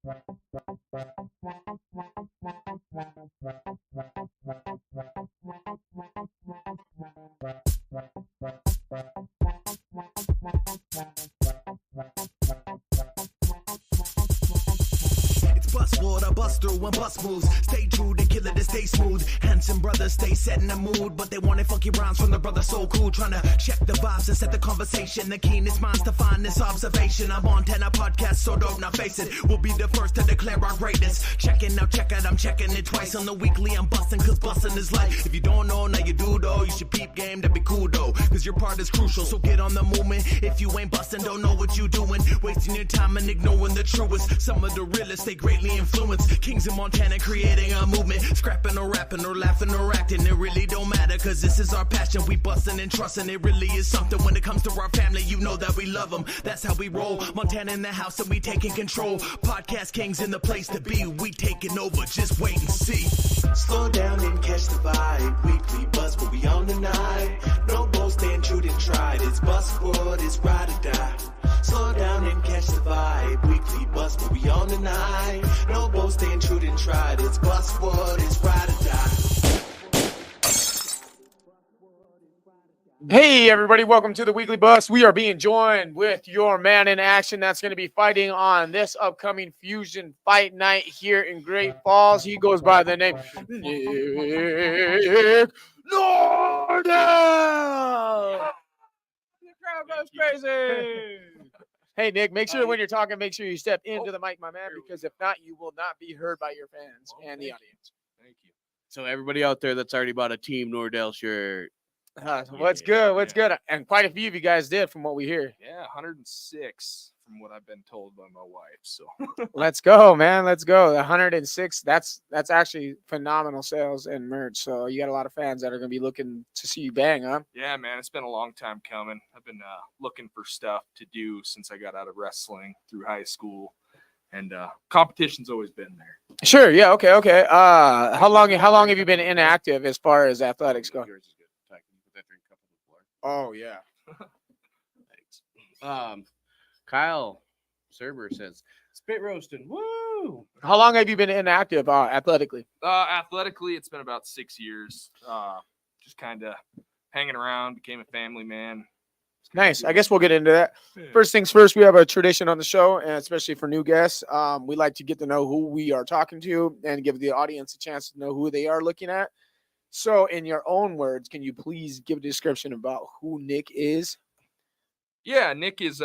I bust through and bust moves. Stay true, they kill it, they stay smooth. Handsome brothers stay set in the mood, but they wanted funky rhymes from the brother so cool. Trying to check the vibes and set the conversation. The keenest minds to find this observation. I'm on 10 podcast, so don't not face it. We'll be the first to declare our greatness. Checking out, check it, I'm checking it twice on the weekly. I'm busting, cause busting is life. If you don't know, now you do though. You should peep game, that'd be cool though. Cause your part is crucial, so get on the movement. If you ain't busting, don't know what you doing. Wasting your time and ignoring the truest. Some of the realest, they greatly influence. Kings in Montana creating a movement. Scrapping or rapping or laughing or acting. It really don't matter, cause this is our passion. We busting and trusting. It really is something when it comes to our family. You know that we love them. That's how we roll. Montana in the house and we taking control. Podcast kings in the place to be. We taking over, just wait and see. Slow down and catch the vibe. Weekly buzz, but we on the night. No bull, staying true and tried. It's Buzzwood, it's ride or die. Slow down and catch the vibe. Weekly buzz, but we on the night. No bull, staying true and tried. It's Buzzwood, it's ride or die. Hey everybody, welcome to the Weekly Bus. We are being joined with your man in action that's going to be fighting on this upcoming Fusion Fight Night here in Great Falls. He goes by the name Nick Nordell. The crowd goes crazy. Hey Nick, make sure when you're talking, make sure you step into the mic, my man, because if not, you will not be heard by your fans and the audience. Thank you. So everybody out there that's already bought a Team Nordell shirt. What's good? What's good? And quite a few of you guys did, from what we hear. Yeah, 106 from what I've been told by my wife. So let's go, man. Let's go. 106. That's actually phenomenal sales and merch. So you got a lot of fans that are going to be looking to see you bang, huh? Yeah, man. It's been a long time coming. I've been looking for stuff to do since I got out of wrestling through high school. And competition's always been there. Sure. Yeah. Okay. How long have you been inactive as far as athletics go? Oh yeah. Thanks. Kyle Serber says spit roasting. Woo! How long have you been inactive athletically? Athletically, it's been about 6 years. Just kind of hanging around, became a family man. Nice. I guess we'll get into that. First things first, we have a tradition on the show, and especially for new guests, we like to get to know who we are talking to and give the audience a chance to know who they are looking at. So in your own words, can you please give a description about who Nick is? Yeah, Nick is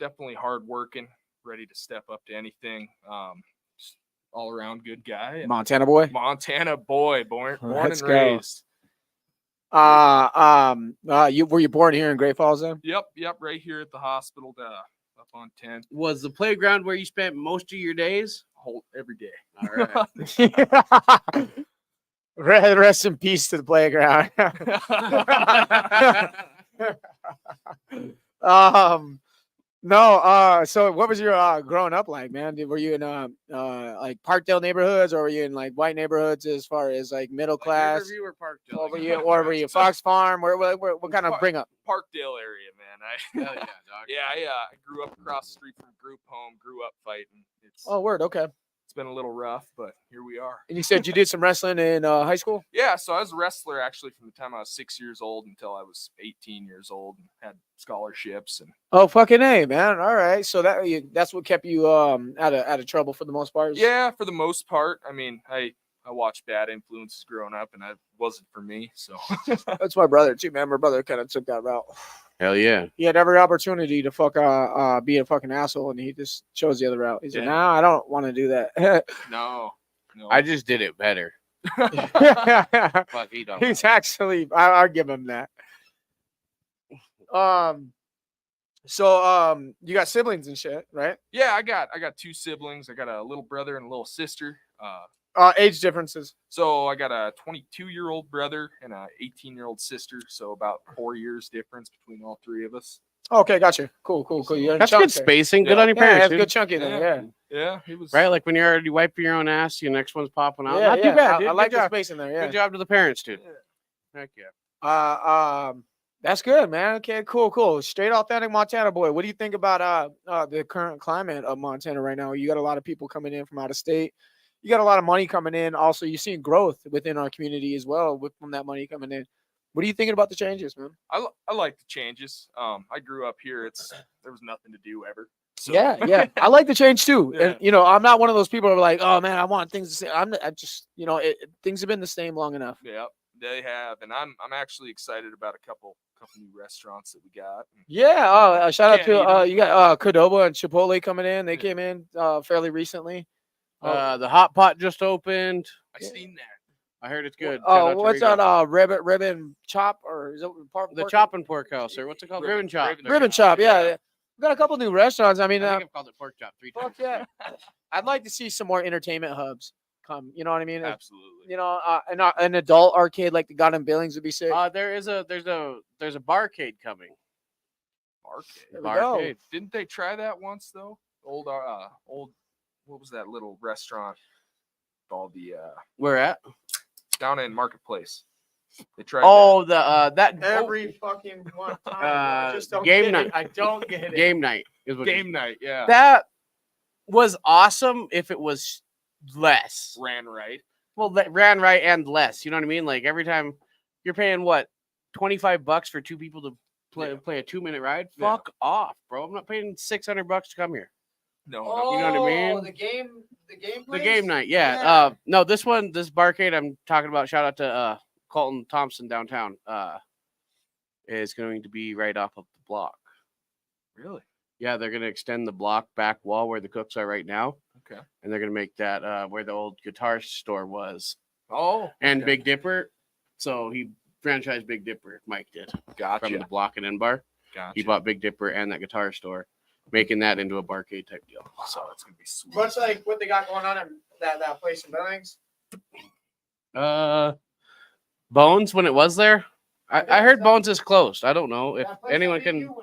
definitely hardworking, ready to step up to anything. Just all around good guy. Montana boy? Montana boy, born Let's and go. raised. Were you born here in Great Falls then? Yep, right here at the hospital up on 10th. Was the playground where you spent most of your days? Every day. All right. Rest in peace to the playground. So what was your growing up like, man? Were you in like Parkdale neighborhoods, or were you in like white neighborhoods as far as like middle class? Riverview or Parkdale? Or were you Fox Farm? What kind of bring up? Parkdale area, man. Hell yeah, dog. Yeah, I grew up across the street from group home, grew up fighting. Oh, word, okay. It's been a little rough, but here we are. And you said you did some wrestling in high school? Yeah, so I was a wrestler actually from the time I was 6 years old until I was 18 years old, and had scholarships. And oh, fucking A, man. All right. So that's what kept you out of trouble for the most part? Yeah, for the most part. I mean, I watched bad influences growing up, and that wasn't for me. So that's my brother too, man. My brother kind of took that route. Hell yeah. He had every opportunity to be a fucking asshole, and he just chose the other route. He said, "No, I don't want to do that." No. I just did it better. Fuck, he's actually, I'll give him that. So you got siblings and shit, right? Yeah, I got two siblings. I got a little brother and a little sister. Age differences. So I got a 22-year-old brother and a 18-year-old sister. So about 4 years difference between all three of us. Okay, gotcha. Cool. That's good spacing. Good on your parents. That's dude. good chunky then. Yeah. He was right. Like when you're already wiping your own ass, your next one's popping out. Yeah, Not too bad. Dude. I like Good the job. space in there. Yeah. Good job to the parents, dude. Yeah. Heck yeah. That's good, man. Okay, cool. Straight authentic Montana boy. What do you think about the current climate of Montana right now? You got a lot of people coming in from out of state. You got a lot of money coming in. Also, you're seeing growth within our community as well from that money coming in. What are you thinking about the changes, man? I like the changes. I grew up here. There was nothing to do ever. So. Yeah. I like the change too. Yeah. And I'm not one of those people who are like, oh man, I want things to stay. I just, things have been the same long enough. Yeah, they have, and I'm actually excited about a couple new restaurants that we got. Yeah. Oh, shout out Can't eat 'em. to you got Qdoba and Chipotle coming in. They came in fairly recently. The hot pot just opened. I seen that. I heard it's good. Shout Oh, out to what's Rigo. that? Ribbon chop or is it The Chopping Pork House, or what's it called? Ribbon Chop. Ribbon chop? Yeah. We got a couple new restaurants. I mean, I think I've called it Pork Chop 3 times. fuck yeah. I'd like to see some more entertainment hubs come. You know what I mean? Absolutely. An adult arcade like the God in Billings would be sick. There's a barcade coming. Barcade. There we go. Barcade. Didn't they try that once though? Old what was that little restaurant called? Where at? Down in Marketplace. They tried. Oh, that Every fucking one time. I just don't game get night. it. I don't get it. game night is what game night. Yeah. That was awesome if it was less. Ran right. Well, that ran right and less. You know what I mean? Like every time you're paying what, $25 for 2 people to play a 2-minute ride? Yeah. Fuck off, bro. I'm not paying $600 to come here. No. You know what I mean? The game The game night, yeah. No, this barcade I'm talking about. Shout out to Colton Thompson downtown. Is going to be right off of the block. Really? Yeah, they're gonna extend the block back wall where the cooks are right now. Okay. And they're gonna make that where the old guitar store was. Oh. And okay. Big Dipper. So he franchised Big Dipper, Mike did. Gotcha. From the block and N Bar. Gotcha. He bought Big Dipper and that guitar store, making that into a barcade type deal. So it's gonna be sweet. Much like what they got going on in that place in Billings. Bones when it was there. I heard Bones is closed. I don't know if anyone can.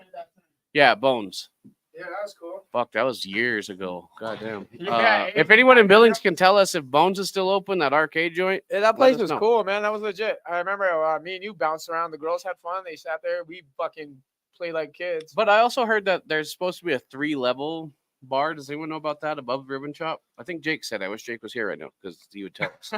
Yeah, Bones. Yeah, that was cool. Fuck, that was years ago. Goddamn. Yeah, If anyone in Billings can tell us if Bones is still open, that arcade joint. Yeah, that place us was know. cool, man. That was legit. I remember me and you bounced around. The girls had fun. They sat there. We fucking played like kids. But I also heard that there's supposed to be a 3-level bar. Does anyone know about that above Ribbon Chop? I think Jake said. I wish Jake was here right now because he would tell us.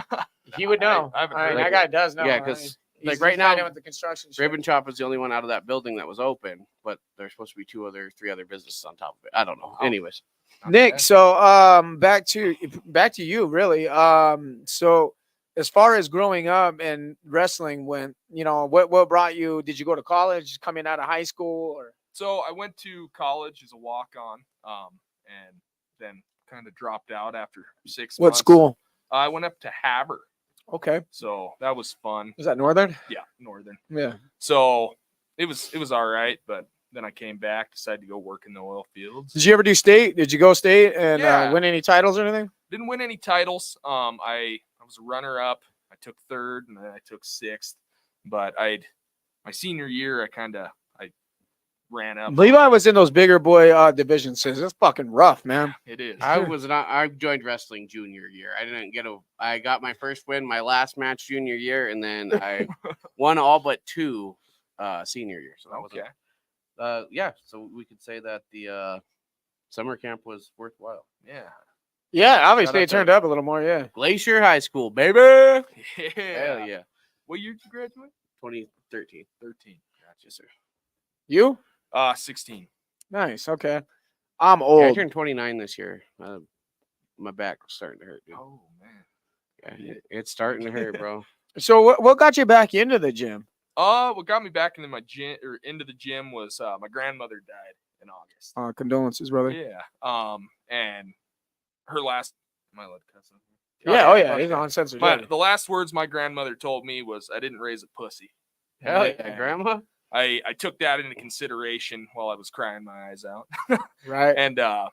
He would know. I haven't heard that of guy does know. Yeah, I mean, because he's right now, tied in with the construction shit. Ribbon Chop is the only one out of that building that was open, but there's supposed to be 3 other businesses on top of it. I don't know. Oh. Anyways, Nick, so back to you, really. So as far as growing up and wrestling went, what brought you? Did you go to college coming out of high school, or? So I went to college as a walk-on, and then kind of dropped out after 6 months. What school? I went up to Haver, Okay. so that was fun. Was that Northern? Yeah, Northern. Yeah. So it was all right, but then I came back, decided to go work in the oil fields. Did you ever do state? Did you go state and Yeah. win any titles or anything? Didn't win any titles. I was a runner-up. I took 3rd, and then I took 6th. But my senior year, I ran up. Levi was in those bigger boy divisions. So it's fucking rough, man. It is. I joined wrestling junior year. I got my first win my last match junior year, and then I won all but 2 senior year. So that was okay. So we could say that the summer camp was worthwhile. Yeah. Yeah, obviously out it turned up a little more. Yeah. Glacier High School, baby. Yeah. Hell yeah. What year did you graduate? 2013. 13. Gotcha, sir. You? 16. Nice. Okay. I'm Yeah, I old. turned 29 this year. My back was starting to hurt, dude. Oh man. Yeah, it's starting to hurt, bro. So what got you back into the gym? What got me back into the gym was my grandmother died in August. Condolences, brother. Yeah. And her last my lead cousin. Yeah. Oh yeah. Okay. He's uncensored. Yeah. The last words my grandmother told me was, "I didn't raise a pussy." Hell yeah, And grandma. I took that into consideration while I was crying my eyes out. Right. And I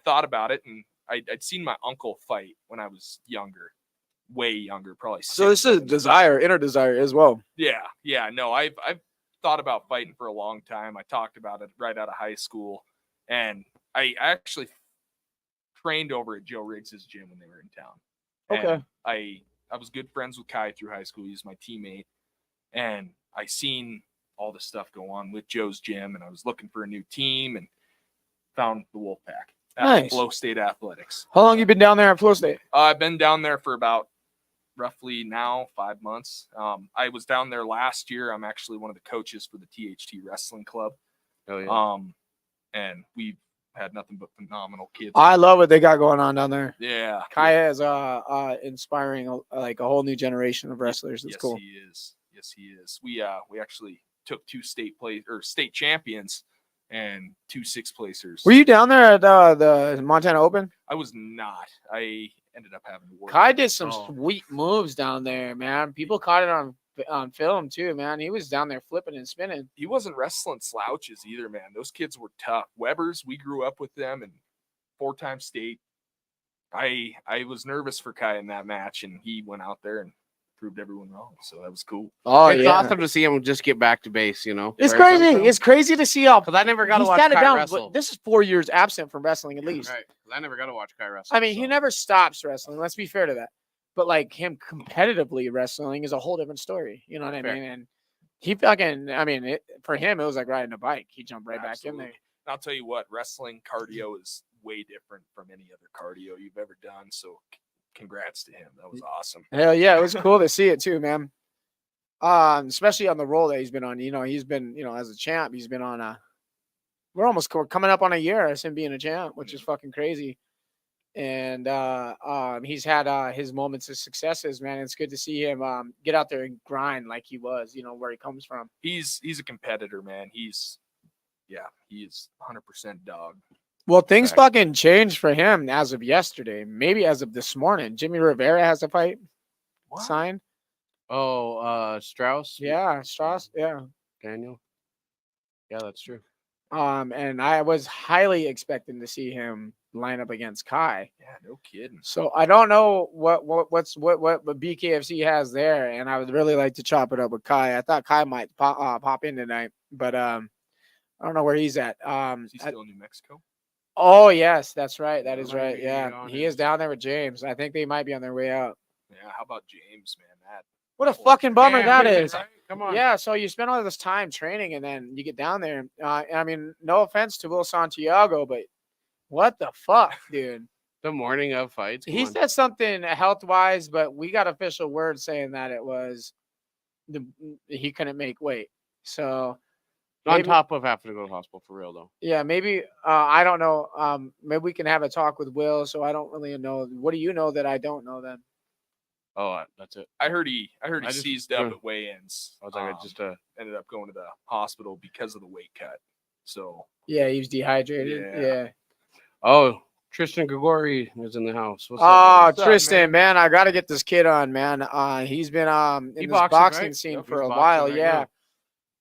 thought about it, and I'd seen my uncle fight when I was younger, way younger, probably. So this is inner desire as well. Yeah. No, I've thought about fighting for a long time. I talked about it right out of high school, and I actually trained over at Joe Riggs's gym when they were in town. Okay. And I was good friends with Kai through high school. He was my teammate, and I seen all this stuff go on with Joe's gym, and I was looking for a new team and found the Wolfpack at Nice. Flow State Athletics. How long you been down there at Flow State? I've been down there for about roughly now 5 months. I was down there last year. I'm actually one of the coaches for the THT Wrestling Club. Oh, yeah. And we've had nothing but phenomenal kids. I love what they got going on down there. Yeah. Kaya is inspiring like a whole new generation of wrestlers. It's Yes, cool. he is. Yes, he is. We actually took 2 state champions and 2 6th placers. Were you down there at the Montana Open? I was not. I ended up having to work. Kai did some sweet moves down there, man. People caught it on film too, man. He was down there flipping and spinning. He wasn't wrestling slouches either, man. Those kids were tough. Webbers, we grew up with them, and 4-time state. I was nervous for Kai in that match, and he went out there and proved everyone wrong. So that was cool. Oh, It's yeah. awesome to see him just get back to base, you know. It's Right? crazy. It's crazy to see how Because I never got to he's watch got it Kai down. wrestle. But this is 4 years absent from wrestling at least. Right. 'Cause I never got to watch Kai wrestle. I mean, he so. never stops wrestling. Let's be fair to that. But like him competitively wrestling is a whole different story. You know what Fair. I mean? And he fucking, I mean, for him, it was like riding a bike. He jumped right Absolutely. back in there. And I'll tell you what, wrestling cardio is way different from any other cardio you've ever done. So congrats to him. That was awesome. Hell yeah, it was cool to see it too, man. Especially on the role that he's been on. You know, he's been, you know, as a champ, he's been on we're almost coming up on a year as him being a champ, which is fucking crazy. And he's had his moments of successes, man. It's good to see him get out there and grind like he was, you know, where he comes from. He's a competitor, man. He is 100% dog. Well, things fucking changed for him as of yesterday, maybe as of this morning. Jimmy Rivera has a fight signed. Oh, Strauss? Yeah, Strauss. Yeah. Daniel? Yeah, that's true. And I was highly expecting to see him line up against Kai. Yeah, no kidding. So I don't know what BKFC has there, and I would really like to chop it up with Kai. I thought Kai might pop in tonight, but I don't know where he's at. Is he still in New Mexico? Oh yes, that's right. That is Might right. be Yeah, on he it. is down there with James. I think they might be on their way out. Yeah, how about James, man? What a fucking bummer Damn, that dude, is. right? Come on. Yeah, so you spend all this time training, and then you get down there. I mean, no offense to Will Santiago, but what the fuck, dude? The morning of fights. Come He on. said something health-wise, but we got official word saying that it was he couldn't make weight. So On maybe- top of having to go to the hospital for real, though. yeah, maybe I don't know. Maybe we can have a talk with Will. So I don't really know. What do you know that I don't know then? Oh, that's it. I heard he I just- seized up yeah. at weigh-ins. I was like, I just ended up going to the hospital because of the weight cut. So Yeah, he was dehydrated. Yeah. Yeah. Oh, Tristan Grigori is in the house. What's Oh, up, buddy? Tristan, man, I got to get this kid on, man. He's been in He this boxes, boxing right? scene Yep, for he's a boxing while. right Yeah. now.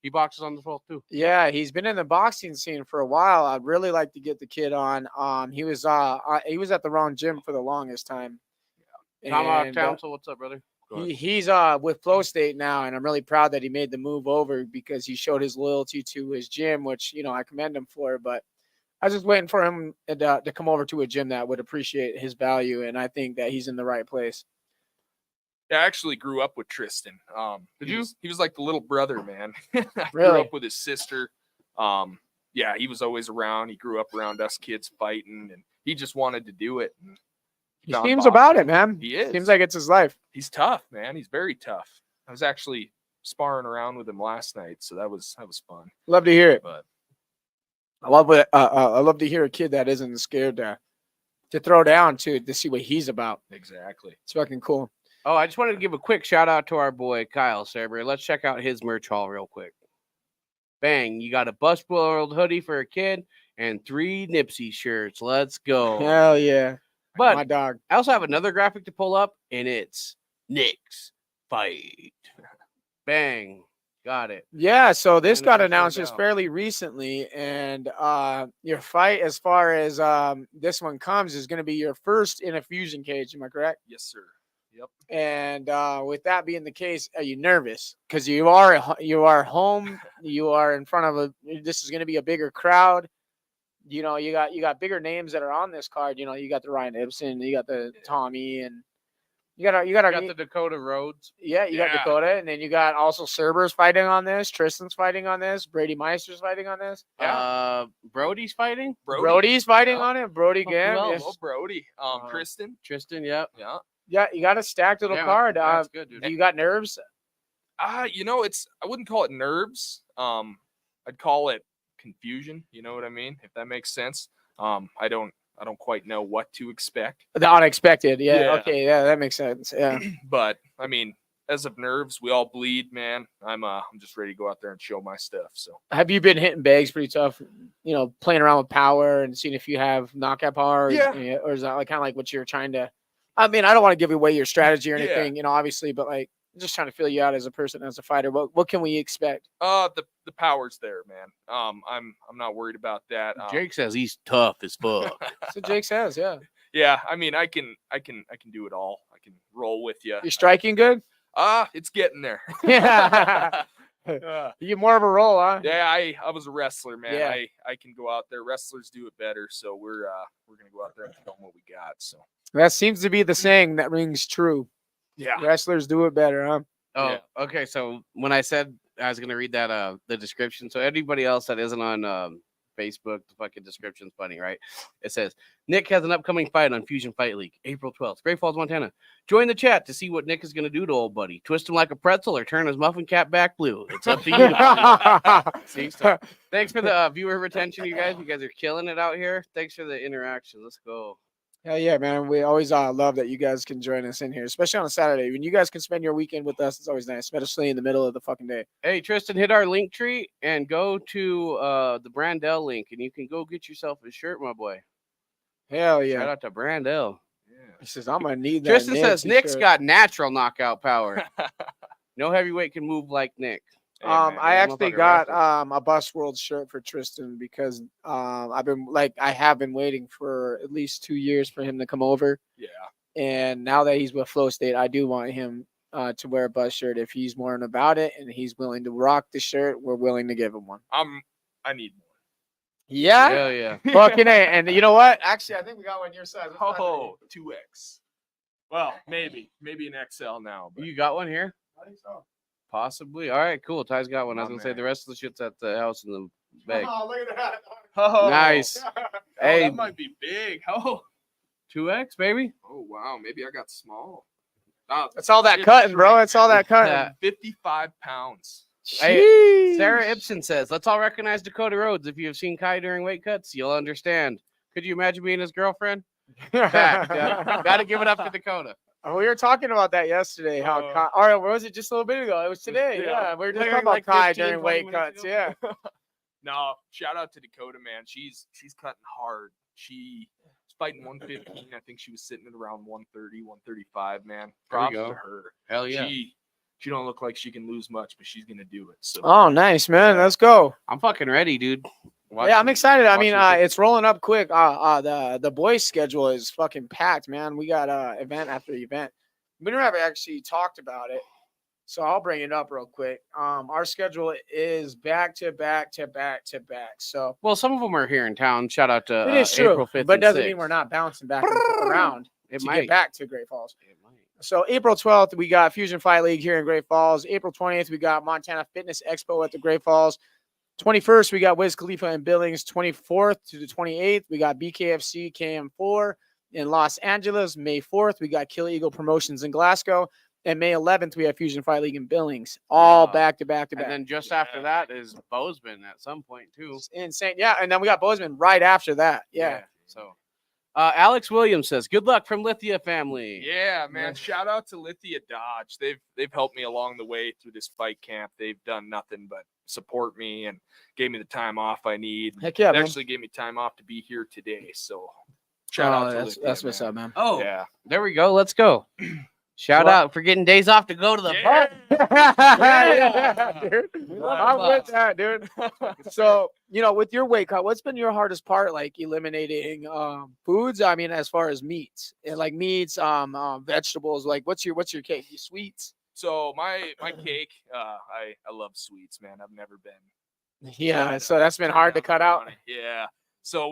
He boxes on the 12th, too. Yeah, he's been in the boxing scene for a while. I'd really like to get the kid on. He was at the wrong gym for the longest time. Tom And, Townsend, what's up, brother? Go ahead. he's with Flow State now, and I'm really proud that he made the move over because he showed his loyalty to his gym, which, you know, I commend him for. But I was just waiting for him to come over to a gym that would appreciate his value, and I think that he's in the right place. yeah, I actually grew up with Tristan. Did he you? Was, he was like the little brother, man. I grew Really? up with his sister. Yeah, he was always around. He grew up around us kids fighting, and he just wanted to do it. And He found seems boxing. about it, man. He is. Seems like it's his life. He's tough, man. He's very tough. I was actually sparring around with him last night, so that was fun. Love to hear it. But I love it. I love to hear a kid that isn't scared to throw down to see what he's about. exactly. It's fucking cool. Oh, I just wanted to give a quick shout out to our boy Kyle Saber. Let's check out his merch haul real quick. Bang, you got a Bust World hoodie for a kid and 3 Nipsey shirts. Let's go. Hell yeah. But My dog. I also have another graphic to pull up, and it's Nick's fight. Bang. Got it. Yeah, so this And got it's announced sold just out. fairly recently, and your fight, as far as this one comes, is going to be your first in a fusion cage. Am I correct? Yes, sir. Yep. And with that being the case, are you nervous? Because you are home, you are in front of this is going to be a bigger crowd. You know, you got bigger names that are on this card. You know, you got the Ryan Ibsen, you got the Tommy, and You got You got the Dakota Rhodes. you got Dakota, and then you got also Cerber's fighting on this. Tristan's fighting on this. Brady Meister's fighting on this. Brody's fighting. Brody's fighting on it. Brody Gam. else? Yes. Oh, Brody. Tristan. Yep. Yeah. Yeah, you got a stacked little card. That's good, dude. You got nerves. I wouldn't call it nerves. I'd call it confusion. You know what I mean? If that makes sense. I don't quite know what to expect. The unexpected. Yeah. Yeah. Okay. Yeah, that makes sense. Yeah. But I mean, as of nerves, we all bleed, man. I'm just ready to go out there and show my stuff. So Have you been hitting bags pretty tough? Playing around with power and seeing if you have knockout power. Yeah. Or is that kind of like what you're trying to? I mean, I don't want to give away your strategy or Yeah. anything, obviously, but like just trying to feel you out as a person, as a fighter. What can we expect? the power's there, man. I'm not worried about that. Jake says he's tough as fuck. So Jake says, yeah. Yeah, I mean, I can do it all. I can roll with you. You're striking good. It's getting there. Yeah. You're more of a roll, huh? Yeah, I was a wrestler, man. Yeah. I can go out there. Wrestlers do it better, so we're gonna go out there and show them what we got. So That seems to be the saying that rings true. yeah, Wrestlers do it better, huh? Oh, Yeah. okay. So when I said I was gonna read that the description, so anybody else that isn't on Facebook, the fucking description's funny, right? It says Nick has an upcoming fight on Fusion Fight League, April 12th, Great Falls, Montana. Join the chat to see what Nick is gonna do to old buddy. Twist him like a pretzel or turn his muffin cap back blue. It's up to you. See, so thanks for the viewer retention, you guys. You guys are killing it out here. Thanks for the interaction. Let's go. Hell yeah, man. We always love that you guys can join us in here, especially on a Saturday. When you guys can spend your weekend with us, it's always nice, especially in the middle of the fucking day. Hey, Tristan, hit our link tree and go to the Brandell link, and you can go get yourself a shirt, my boy. Hell Shout yeah. out to Brandell. He says, I'm going to need that. Tristan says Nancy Nick's shirt." got natural knockout power. No heavyweight can move like Nick. Hey, man, I actually motherfucker got wrestles. a Bus World shirt for Tristan because I have been waiting for at least 2 years for him to come over. yeah. And now that he's with Flow State, I do want him to wear a Bus shirt. If he's more about it and he's willing to rock the shirt, we're willing to give him one. I need more. Yeah. Hell yeah. Fucking A. And you know what? Actually, I think we got one your size. Let's find it. 2X. Well, maybe an XL now. But You got one here? I think so. Possibly. All right, cool. Ty's got one. I was Oh, going to say man. the rest of the shit's at the house in the bag. Oh, look at that. oh, Nice. Hey. that might be big. 2X, baby. Oh wow, maybe I got small. That's all that cutting, bro. That's all that cutting. Yeah. 55 pounds. Hey, Jeez. Sarah Ibsen says, let's all recognize Dakota Rhodes. If you have seen Kai during weight cuts, you'll understand. Could you imagine being his girlfriend? Fact. Got to give it up to Dakota. We were talking about that yesterday. How Kai, or was it just a little bit ago? It was today. Yeah. Yeah, we were just Literally talking about like Kai 15, during 20 weight minutes cuts. ago. Yeah. No, shout out to Dakota, man. She's cutting hard. She was fighting 115. I think she was sitting at around 130, 135, man. Props go. to her. Hell yeah. She don't look like she can lose much, but she's gonna do it. So Oh, nice, man. Let's go. I'm fucking ready, dude. Yeah, I'm excited. I mean, watching it's rolling up quick. The boys' schedule is fucking packed, man. We got event after event. We never actually talked about it, so I'll bring it up real quick. Our schedule is back to back to back to back. So Well, some of them are here in town. Shout out to it is true, April 5th. but and doesn't 6th. mean we're not bouncing back and forth around It to might. get back to Great Falls. It might. So April 12th, we got Fusion Fight League here in Great Falls. April 20th, we got Montana Fitness Expo at the Great Falls. 21st, we got Wiz Khalifa and Billings. 24th to the 28th, we got BKFC KM4 in Los Angeles. May 4th, we got Kill Eagle Promotions in Glasgow. And May 11th, we have Fusion Fight League in Billings. All Wow. back to back to back. And then just after that is Bozeman at some point, too. It's insane. Yeah, and then we got Bozeman right after that. Yeah. So, Alex Williams says, good luck from Lithia family. yeah, man. Yeah. Shout out to Lithia Dodge. They've helped me along the way through this fight camp. They've done nothing but support me and gave me the time off I need. Heck yeah, They man. actually gave me time off to be here today. So shout out to Lithia, that's what's man. up, man. Oh, Yeah. there we go. Let's go. Shout Well- out for getting days off to go to the Yeah. bar. yeah, dude. love I'm the with that, dude. So, with your weight cut, what's been your hardest part, like eliminating foods? I mean, as far as meats, and like meats, vegetables, like what's your cake? Your sweets? So my cake, I love sweets, man. I've never been. Yeah, so that's been hard to cut out. Yeah. So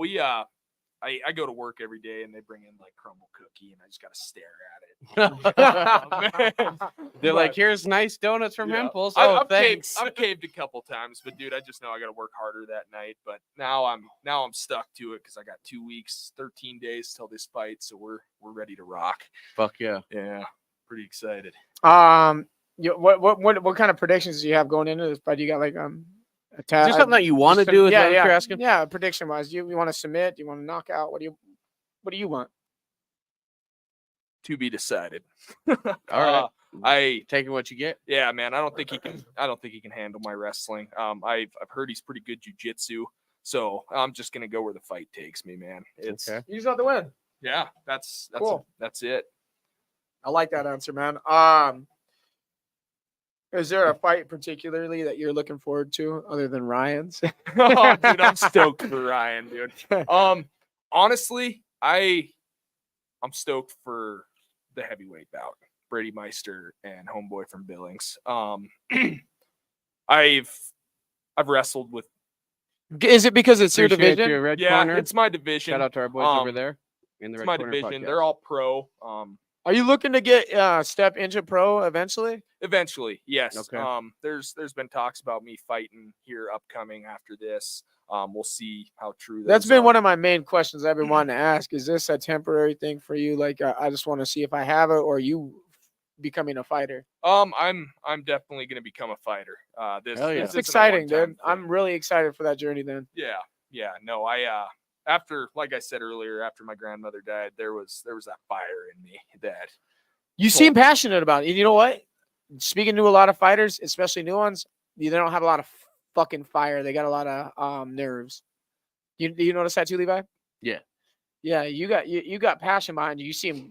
I go to work every day and they bring in like crumble cookie and I just got to stare at it. Man. They're like, But, here's nice donuts from yeah. Hempels. I- Oh, I've thanks. I've caved a couple times, but dude, I just know I got to work harder that night. But now I'm stuck to it because I got 2 weeks, 13 days till this fight, so we're ready to rock. Fuck yeah. Yeah, pretty excited. What kind of predictions do you have going into this fight? You got like Is there something that you want to do? Is yeah, that what yeah, you're asking? yeah. Prediction wise, you want to submit? Do you want to knock out? What do you want? To be decided. All right. I Taking what you get. Yeah, man. I don't think he can handle my wrestling. I've heard he's pretty good jujitsu, so I'm just gonna go where the fight takes me, man. It's Okay. You just got the win. yeah. That's Cool. That's it. I like that answer, man. Is there a fight particularly that you're looking forward to other than Ryan's? Oh, dude, I'm stoked for Ryan, dude. Honestly, I'm stoked for the heavyweight bout. Brady Meister and homeboy from Billings. I've wrestled with. Is it because it's your Appreciate division? your red Yeah, corner. it's my division. Shout out to our boys over Um, there in the It's red my corner division. podcast. They're all pro. Are you looking to get step into pro eventually? Eventually, yes. Okay. There's been talks about me fighting here upcoming after this. We'll see how true That's those been are. one of my main questions I've been wanting to ask. Is this a temporary thing for you? Like, I just want to see if I have it, or you becoming a fighter. I'm definitely gonna become a fighter. This Hell yeah. this It's isn't a exciting, one-time dude. I'm thing. really excited for that journey. Then Yeah. No, I after, like I said earlier, after my grandmother died, there was that fire in me that you seem passionate about it. And you know what? Speaking to a lot of fighters, especially new ones, they don't have a lot of fucking fire. They got a lot of nerves. Do you notice that too, Levi? Yeah. Yeah, you got passion behind you.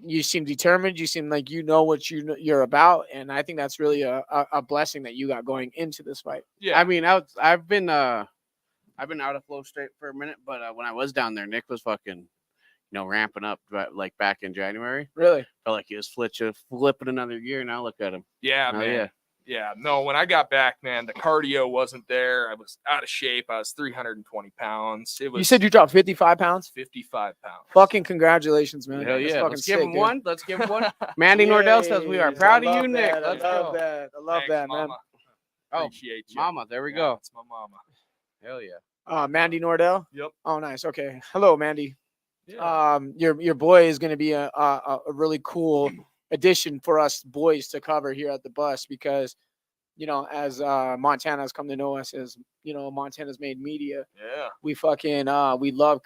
You seem determined. You seem like you know what you're about, and I think that's really a blessing that you got going into this fight. yeah. I mean, I've been out of flow state for a minute, but when I was down there, Nick was fucking, ramping up like back in January. Really? Felt like he was flipping another gear. Now look at him. Yeah, Oh, man. yeah. Yeah, no, when I got back, man, the cardio wasn't there. I was out of shape. I was 320 pounds. It was You said you dropped 55 pounds? 55 pounds. Fucking congratulations, man. Hell That's yeah. fucking Let's give sick, him dude. one. Let's give him one. Mandy Nordell says we are Yay. proud I of you, love Nick. that. Let's I love go. that. I love Thanks, that, man. Mama. Oh, Appreciate you. Mama, there we Yeah, go. That's my mama. Hell yeah. Mandy Nordell? Yep. Oh, nice. Okay. Hello, Mandy. Yeah. Your boy is going to be a really cool addition for us boys to cover here at the bus because, as Montana's come to know us as, Montana's made media. Yeah. We fucking we love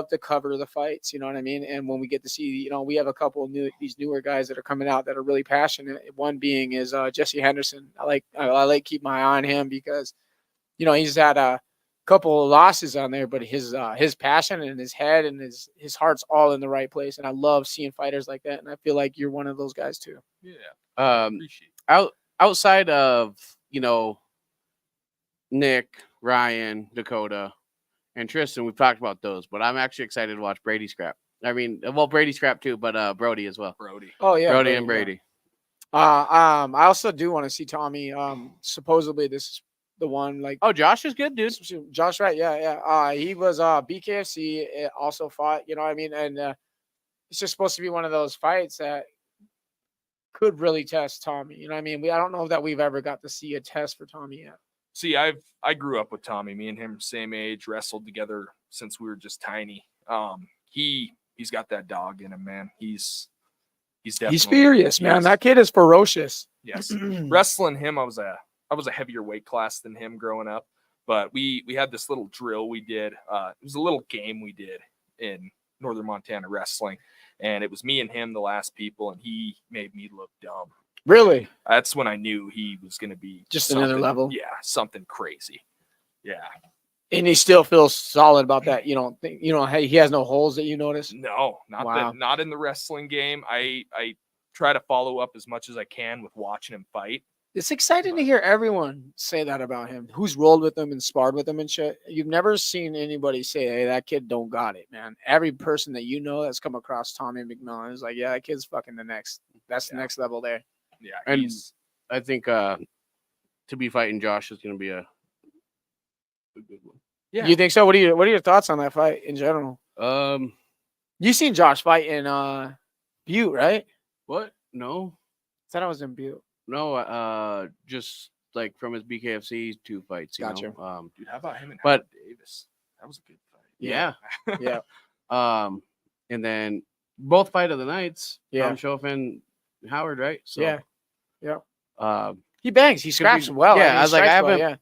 to cover the fights, you know what I mean? And when we get to see, we have a couple of these newer guys that are coming out that are really passionate. One being is Jesse Henderson. I like keep my eye on him because, he's had a couple of losses on there, but his passion and his head and his heart's all in the right place. And I love seeing fighters like that. And I feel like you're one of those guys too. Yeah. Appreciate Outside of, Nick, Ryan, Dakota, and Tristan, we've talked about those, but I'm actually excited to watch Brady scrap. I mean, well, Brady scrap too, but Brody as well. Brody. Oh yeah, Brody and Brady. I also do want to see Tommy. Supposedly this is the one like. Oh, Josh is good, dude. Josh, right? Yeah. He was BKFC. Also fought. You know what I mean? And it's just supposed to be one of those fights that could really test Tommy. You know what I mean? I don't know that we've ever got to see a test for Tommy yet. See, I grew up with Tommy. Me and him same age, wrestled together since we were just tiny. He's got that dog in him, man. He's definitely He's furious, man. That kid is ferocious. Yes. Wrestling him, I was a heavier weight class than him growing up, but we had this little drill we did. It was a little game we did in Northern Montana wrestling, and it was me and him, the last people, and he made me look dumb. Really? That's when I knew he was going to be Just another level? Yeah, something crazy. Yeah. And he still feels solid about that. You don't think, hey, he has no holes that you notice? No, not in the wrestling game. I try to follow up as much as I can with watching him fight. It's exciting to hear everyone say that about him. Who's rolled with him and sparred with him and shit. You've never seen anybody say, hey, that kid don't got it, man. Every person that that's come across Tommy McMillan is like, yeah, that kid's fucking the next next level there. Yeah, And I think to be fighting Josh is going to be a good one. Yeah. You think so? What are your thoughts on that fight in general? You seen Josh fight in Butte, right? What? No, Said I was in Butte. no. Just like from his BKFC 2 fights. You Gotcha. know? Dude, how about him and But- Howard Davis? That was a good fight. Yeah. Yeah. And then both fight of the nights. Yeah. Schoff and Howard, right? So, Yeah. Yeah. He He bangs. He scraps him well. Yeah, mean, I was like, strikes I well, haven't.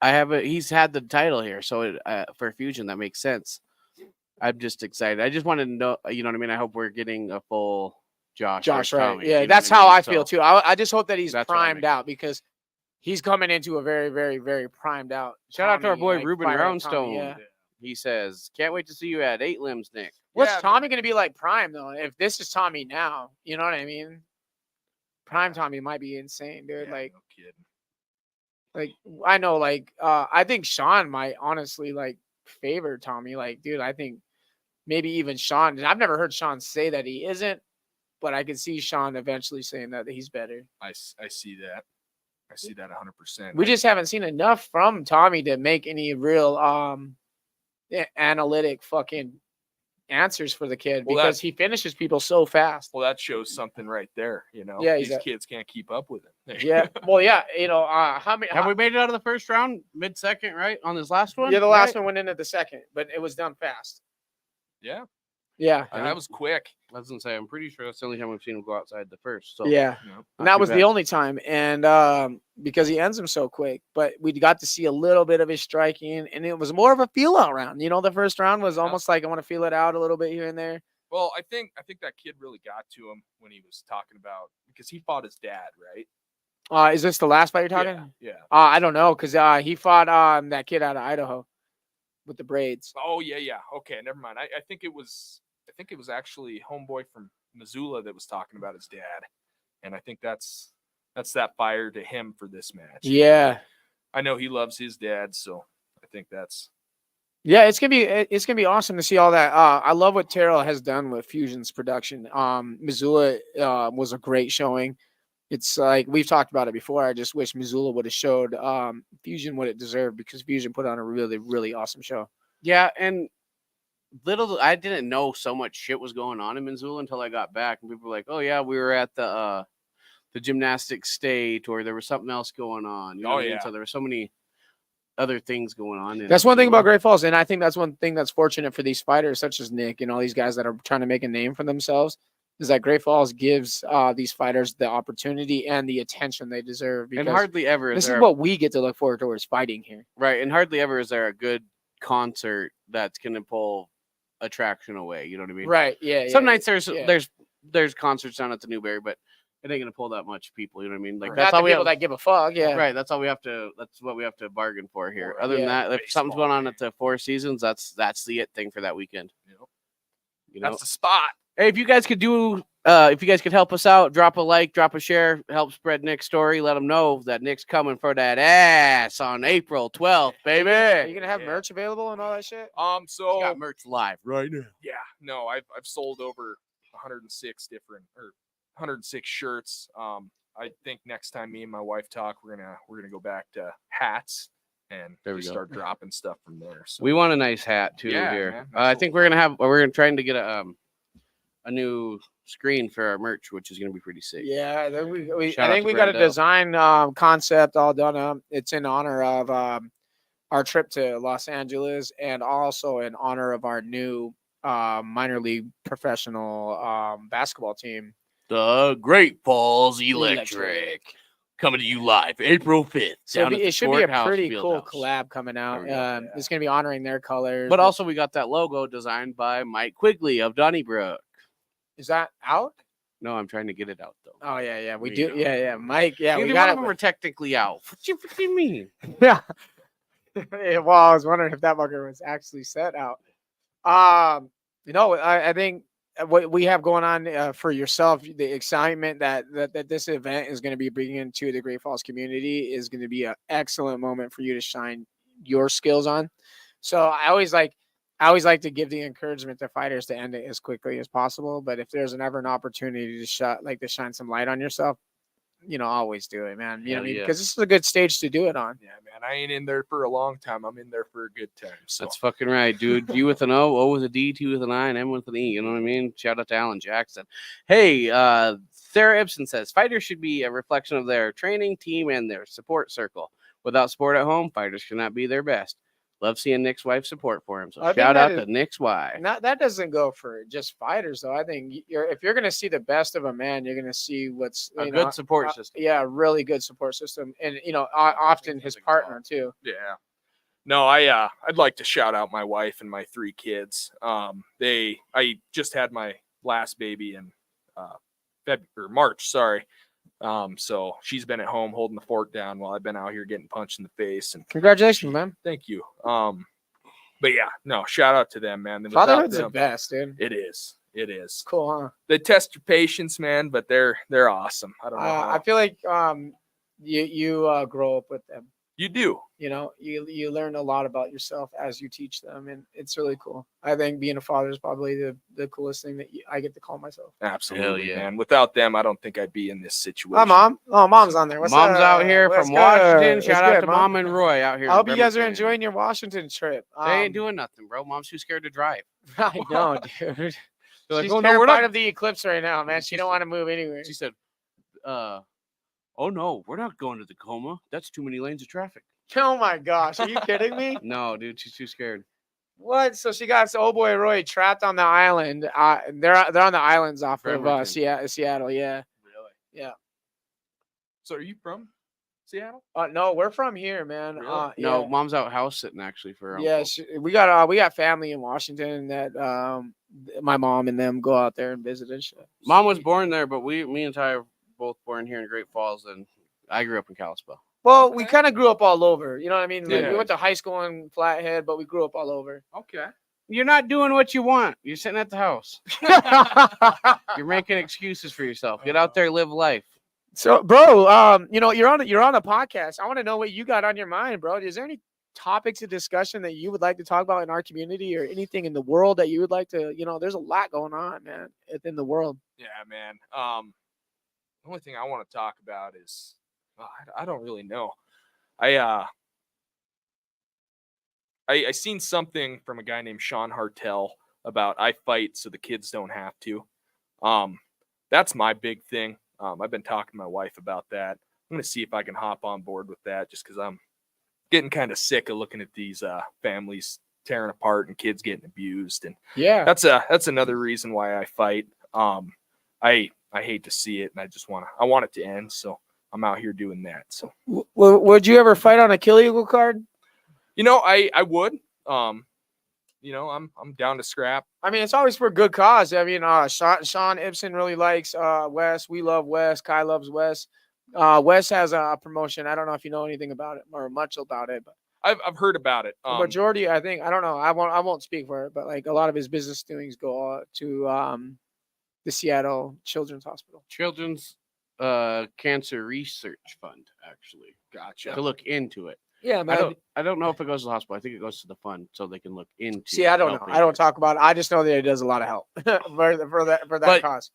I haven't. He's had the title here, so for Fusion that makes sense. I'm just excited. I just wanted to know. You know what I mean? I hope we're getting a full Josh. Josh, or right? Tommy, Yeah, you know that's what how mean? I feel So, too. I just hope that he's That's what I'm primed out because he's coming into a very, very, very primed out. Shout out to our Tommy, boy like, Ruben fighter, Roundstone. Tommy, yeah. He says, "Can't wait to see you at 8 limbs, Nick." What's Yeah, Tommy going to be like prime though? If this is Tommy now, you know what I mean? Prime Tommy might be insane, dude. Yeah, like, no kidding. I know, I think Sean might honestly like favor Tommy. Like, dude, I think maybe even Sean. I've never heard Sean say that he isn't, but I could see Sean eventually saying that he's better. I see that. I see that 100%. We just haven't seen enough from Tommy to make any real analytic fucking answers for the kid Well, because he finishes people so fast. Well, that shows something right there. You know, Yeah, these kids can't keep up with him. Yeah. Well, yeah. You know, how many? Have we made it out of the first round, mid-second, right? On this last one? Yeah, the last right? one went in at the second, but it was done fast. Yeah, Yeah. that was quick. I was gonna say, I'm pretty sure that's the only time we've seen him go outside the first. So Yeah. You know? And Not that too was bad. the only time. And because he ends them so quick, but we got to see a little bit of his striking, and it was more of a feel out round. You know, the first round was almost like I want to feel it out a little bit here and there. Well, I think that kid really got to him when he was talking about because he fought his dad, right? Is this the last fight you're talking? Yeah. I don't know, because he fought that kid out of Idaho with the braids. Oh yeah. Okay, never mind. I think it was actually homeboy from Missoula that was talking about his dad, and I think that's that fire to him for this match. Yeah. I know he loves his dad, so I think that's. Yeah, it's gonna be awesome to see all that. I love what Terrell has done with Fusion's production. Missoula was a great showing. It's like we've talked about it before. I just wish Missoula would have showed Fusion what it deserved because Fusion put on a really, really awesome show. yeah, and I didn't know so much shit was going on in Missoula until I got back, and people were like, "Oh yeah, we were at the gymnastics state, or there was something else going on." You know Oh, what I mean? yeah. So there were so many other things going on. That's one thing about Great Falls, and I think that's one thing that's fortunate for these fighters, such as Nick and all these guys that are trying to make a name for themselves, is that Great Falls gives these fighters the opportunity and the attention they deserve. And Because hardly ever this is is there what we get to look forward towards fighting here. right, and hardly ever is there a good concert that's going to pull attraction away. You know what I mean? Right? Yeah. Some nights yeah. there's concerts down at the Newberry, but it ain't gonna pull that much people. You know what I mean? Like Not that's the all we people have. that give a fuck. Yeah. Right. That's all we have to. That's what we have to bargain for here. Or, Other than yeah, that, if something's baseball, going on man. at the Four Seasons, that's the it thing for that weekend. Yep. You know. That's the spot. Hey, if you guys could if you guys could help us out, drop a like, drop a share, help spread Nick's story. Let him know that Nick's coming for that ass on April 12th, baby. Are you gonna have Yeah. merch available and all that shit? So Got merch live right now. yeah, no, I've sold over 106 shirts. I think next time me and my wife talk, we're gonna go back to hats and There we just go. start dropping stuff from there. So We want a nice hat too Yeah, here. man, I think we're trying to get a new screen for our merch, which is gonna be pretty sick. Yeah, then I Shout out think to we got a Brendel. design concept all done. It's in honor of our trip to Los Angeles and also in honor of our new minor league professional basketball team. The Great Falls Electric. coming to you live April 5th. So it should be a pretty cool collab coming out. There we go. It's going to be honoring their colors. But also, we got that logo designed by Mike Quigley of Donnybrook. is that out? No, I'm trying to get it out though. Oh yeah, we We do. know. Yeah, Mike. Yeah, Neither we one got of them are technically out. What do you mean? Yeah. Yeah, well, I was wondering if that fucker was actually set out. I think what we have going on for yourself, the excitement that this event is going to be bringing to the Great Falls community is going to be an excellent moment for you to shine your skills on. So I always like to give the encouragement to fighters to end it as quickly as possible. But if there's ever an opportunity to shine some light on yourself, always do it, man. You know what I mean? Yeah. Because this is a good stage to do it on. Yeah, man. I ain't in there for a long time. I'm in there for a good time. So That's fucking right, dude. U with an O with a D, T with an I, and M with an E. You know what I mean? Shout out to Alan Jackson. Hey, Sarah Ibsen says fighters should be a reflection of their training team and their support circle. Without support at home, fighters cannot be their best. Love seeing Nick's wife support for him. So I think shout that out to Nick's wife. That doesn't go for just fighters, though. I think if you're going to see the best of a man, you're going to see what's A good support system. Yeah, a really good support system, and often his partner too. yeah. No, I'd like to shout out my wife and my 3 kids. I just had my last baby in March, sorry. So she's been at home holding the fort down while I've been out here getting punched in the face. And Congratulations, man. thank you. But yeah, no, shout out to them, man. Without Fatherhood's the them, best, dude. it is. It is. Cool, huh? They test your patience, man, but they're awesome. I don't know. I feel like you grow up with them. You do. You learn a lot about yourself as you teach them, and it's really cool. I think being a father is probably the coolest thing that I get to call myself. Absolutely, yeah. man. Without them, I don't think I'd be in this situation. Hi, Mom. Oh, Mom's on there. What's Mom's up? out here What's from good? Washington. What's Shout out good, to Mom and Roy out here. I hope you guys are Bremerton. enjoying your Washington trip. They ain't doing nothing, bro. Mom's too scared to drive. I know, dude. They're like, She's oh, no, terrified we're not. of the eclipse right now, man. She don't want to move anywhere. She said, oh no, we're not going to Tacoma. That's too many lanes of traffic. Oh my gosh, are you kidding me? No, dude, she's too scared. What? So she got old boy Roy trapped on the island. They're on the islands off of Bremerton. Seattle. Yeah. Really? Yeah. So are you from Seattle? No, we're from here, man. Really? No, yeah. Mom's out house sitting actually for her Yeah, uncle. we got family in Washington that my mom and them go out there and visit and shit. Mom was born there, but me and Ty are both born here in Great Falls, and I grew up in Kalispell. Well, we kind of grew up all over. You know what I mean? Like, Yeah. we went to high school in Flathead, but we grew up all over. Okay. You're not doing what you want. You're sitting at the house. You're making excuses for yourself. Get out there, live life. So, bro, you're on a podcast. I want to know what you got on your mind, bro. Is there any topics of discussion that you would like to talk about in our community, or anything in the world that you would like to? There's a lot going on, man, in the world. Yeah, man. The only thing I want to talk about is I don't really know. I seen something from a guy named Sean Hartel about I fight so the kids don't have to. That's my big thing. I've been talking to my wife about that. I'm gonna see if I can hop on board with that, just because I'm getting kind of sick of looking at these families tearing apart and kids getting abused, and Yeah. that's another reason why I fight. I hate to see it, and I want it to end. So I'm out here doing that. So Would you ever fight on a kill eagle card? I would. I'm down to scrap. I mean, it's always for a good cause. I mean, Sean Ibsen really likes Wes. We love Wes. Kai loves Wes. Wes has a promotion. I don't know if you know anything about it or much about it, but I've heard about it. the majority, I think, I don't know. I won't speak for it, but like a lot of his business doings go to the Seattle Children's Hospital. Children's Cancer Research Fund, actually, Gotcha. to look into it. Yeah, man. I don't know if it goes to the hospital. I think it goes to the fund so they can look into. See, I don't know. helping I don't kids. talk about it. I just know that it does a lot of help for that But- cause.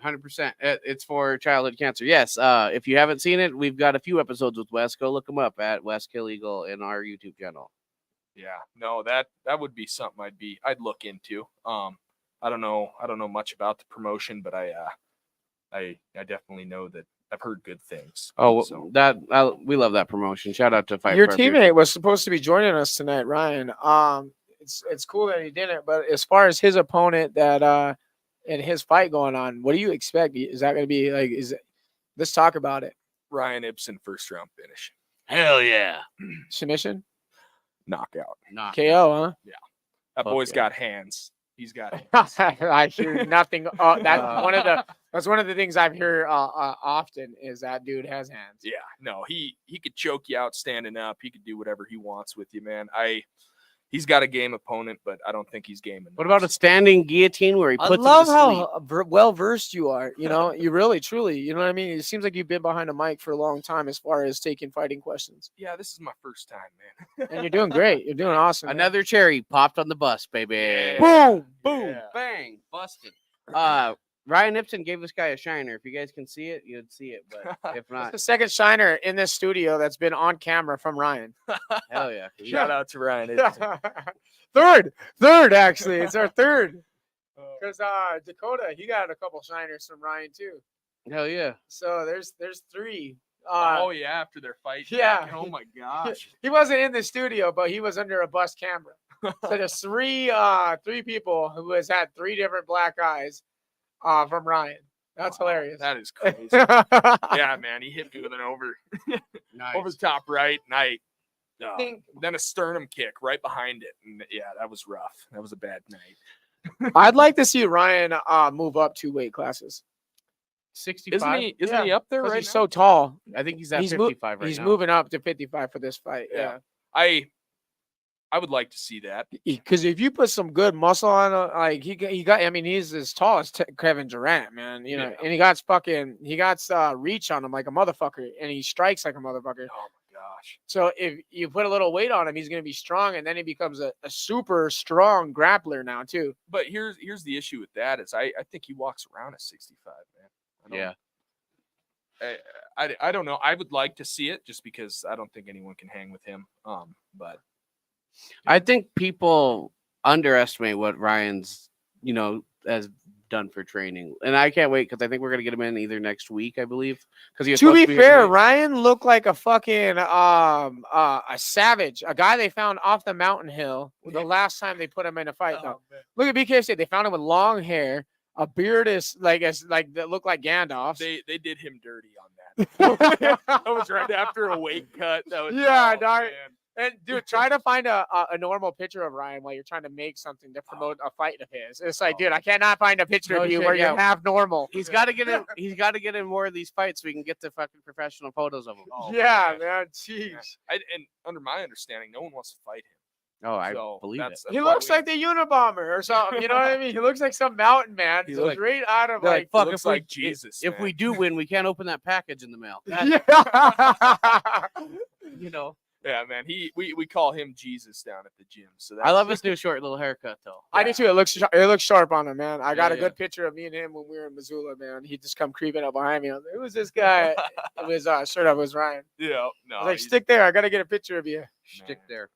100%. It's for childhood cancer. Yes. If you haven't seen it, we've got a few episodes with Wes. Go look them up at Wes Kill Eagle in our YouTube channel. Yeah. No, that would be something I'd look into. I don't know much about the promotion, but I definitely know that I've heard good things. Oh, So- we love that promotion. Shout out to Fight Your for Our Future. teammate was supposed to be joining us tonight, Ryan. It's cool that he didn't, but as far as his opponent that and his fight going on, what do you expect? Is that going to be like? Let's talk about it. Ryan Ibsen first round finish, Hell yeah. Submission, knockout. Nah. KO, That Fuck boy's yeah. got hands. He's got hands. huh? I hear nothing. That's one of the things I've heard often is that dude has hands. Yeah, no, he could choke you out standing up. He could do whatever he wants with you, man. He's got a game opponent, but I don't think he's game enough. What about a standing guillotine where he I puts love him to sleep? how well versed you are. You really, truly. You know what I mean? It seems like you've been behind a mic for a long time as far as taking fighting questions, Yeah, this is my first time, man. and you're doing great. You're doing awesome. man. Another cherry popped on the bus, baby. boom, boom. Yeah. Bang, busted. Ryan Nipson gave this guy a shiner. If you guys can see it, you'd see it. But if It's not, the second shiner in this studio that's been on camera from Ryan. hell yeah. Shout out to Ryan. Ibsen. third actually. It's our third. Because Dakota, he got a couple shiners from Ryan too. Hell yeah. So there's 3. Oh yeah, after their fight. yeah. Back. Oh my gosh. He wasn't in the studio, but he was under a bus camera. So there's three people who has had 3 different black eyes from Ryan. That's hilarious. That is crazy. Yeah, man, he hit me with an over the top right, and I then a sternum kick right behind it, and yeah, that was rough. That was a bad night. I'd like to see Ryan move up 2 weight classes. 65. Isn't he up there right He's now? so tall. I think he's at He's 55 right He's now. moving up to 55 for this fight. Yeah. I would like to see that. Because if you put some good muscle on, like he got, I mean, he's as tall as Kevin Durant, man. You know, Yeah. and he got reach on him like a motherfucker, and he strikes like a motherfucker. Oh my gosh. So if you put a little weight on him, he's gonna be strong, and then he becomes a super strong grappler now too. But here's the issue with that is I think he walks around at 65, man. I don't know. I would like to see it just because I don't think anyone can hang with him. But I think people underestimate what Ryan's, has done for training, and I can't wait because I think we're gonna get him in either next week, I believe. Because To be fair, Ryan looked like a fucking a savage, a guy they found off the mountain hill the last time they put him in a fight. Though, look at BKFC. They found him with long hair, a beard is like that looked like Gandalf's. they did him dirty on that. That was right after a weight cut. That was dog. man. And dude, try to find a normal picture of Ryan while you're trying to make something to promote a fight of his. It's like, dude, I cannot find a picture No of you shit, where yeah. you're half normal. He's got to get in. He's got to get in more of these fights so we can get the fucking professional photos of him. Oh, yeah, man. Jeez. And under my understanding, no one wants to fight him. Oh, I So believe it. that's He why looks we- like the Unabomber or something. You know what I mean? He looks like some mountain man. He's Straight out of They're like. fuck, looks if we- like Jesus. If man. we do win, we can't open that package in the mail. Yeah. Yeah, man. We call him Jesus down at the gym. So I love his new short little haircut though. I do too. It looks sharp on him, man. I got Yeah, a good picture of me and him when we were in Missoula, man. He just come creeping up behind me. I was like, who's this guy? It was shirt up was Ryan. Yeah. No. I was like, he's- stick there. I gotta get a picture of you. Stick there.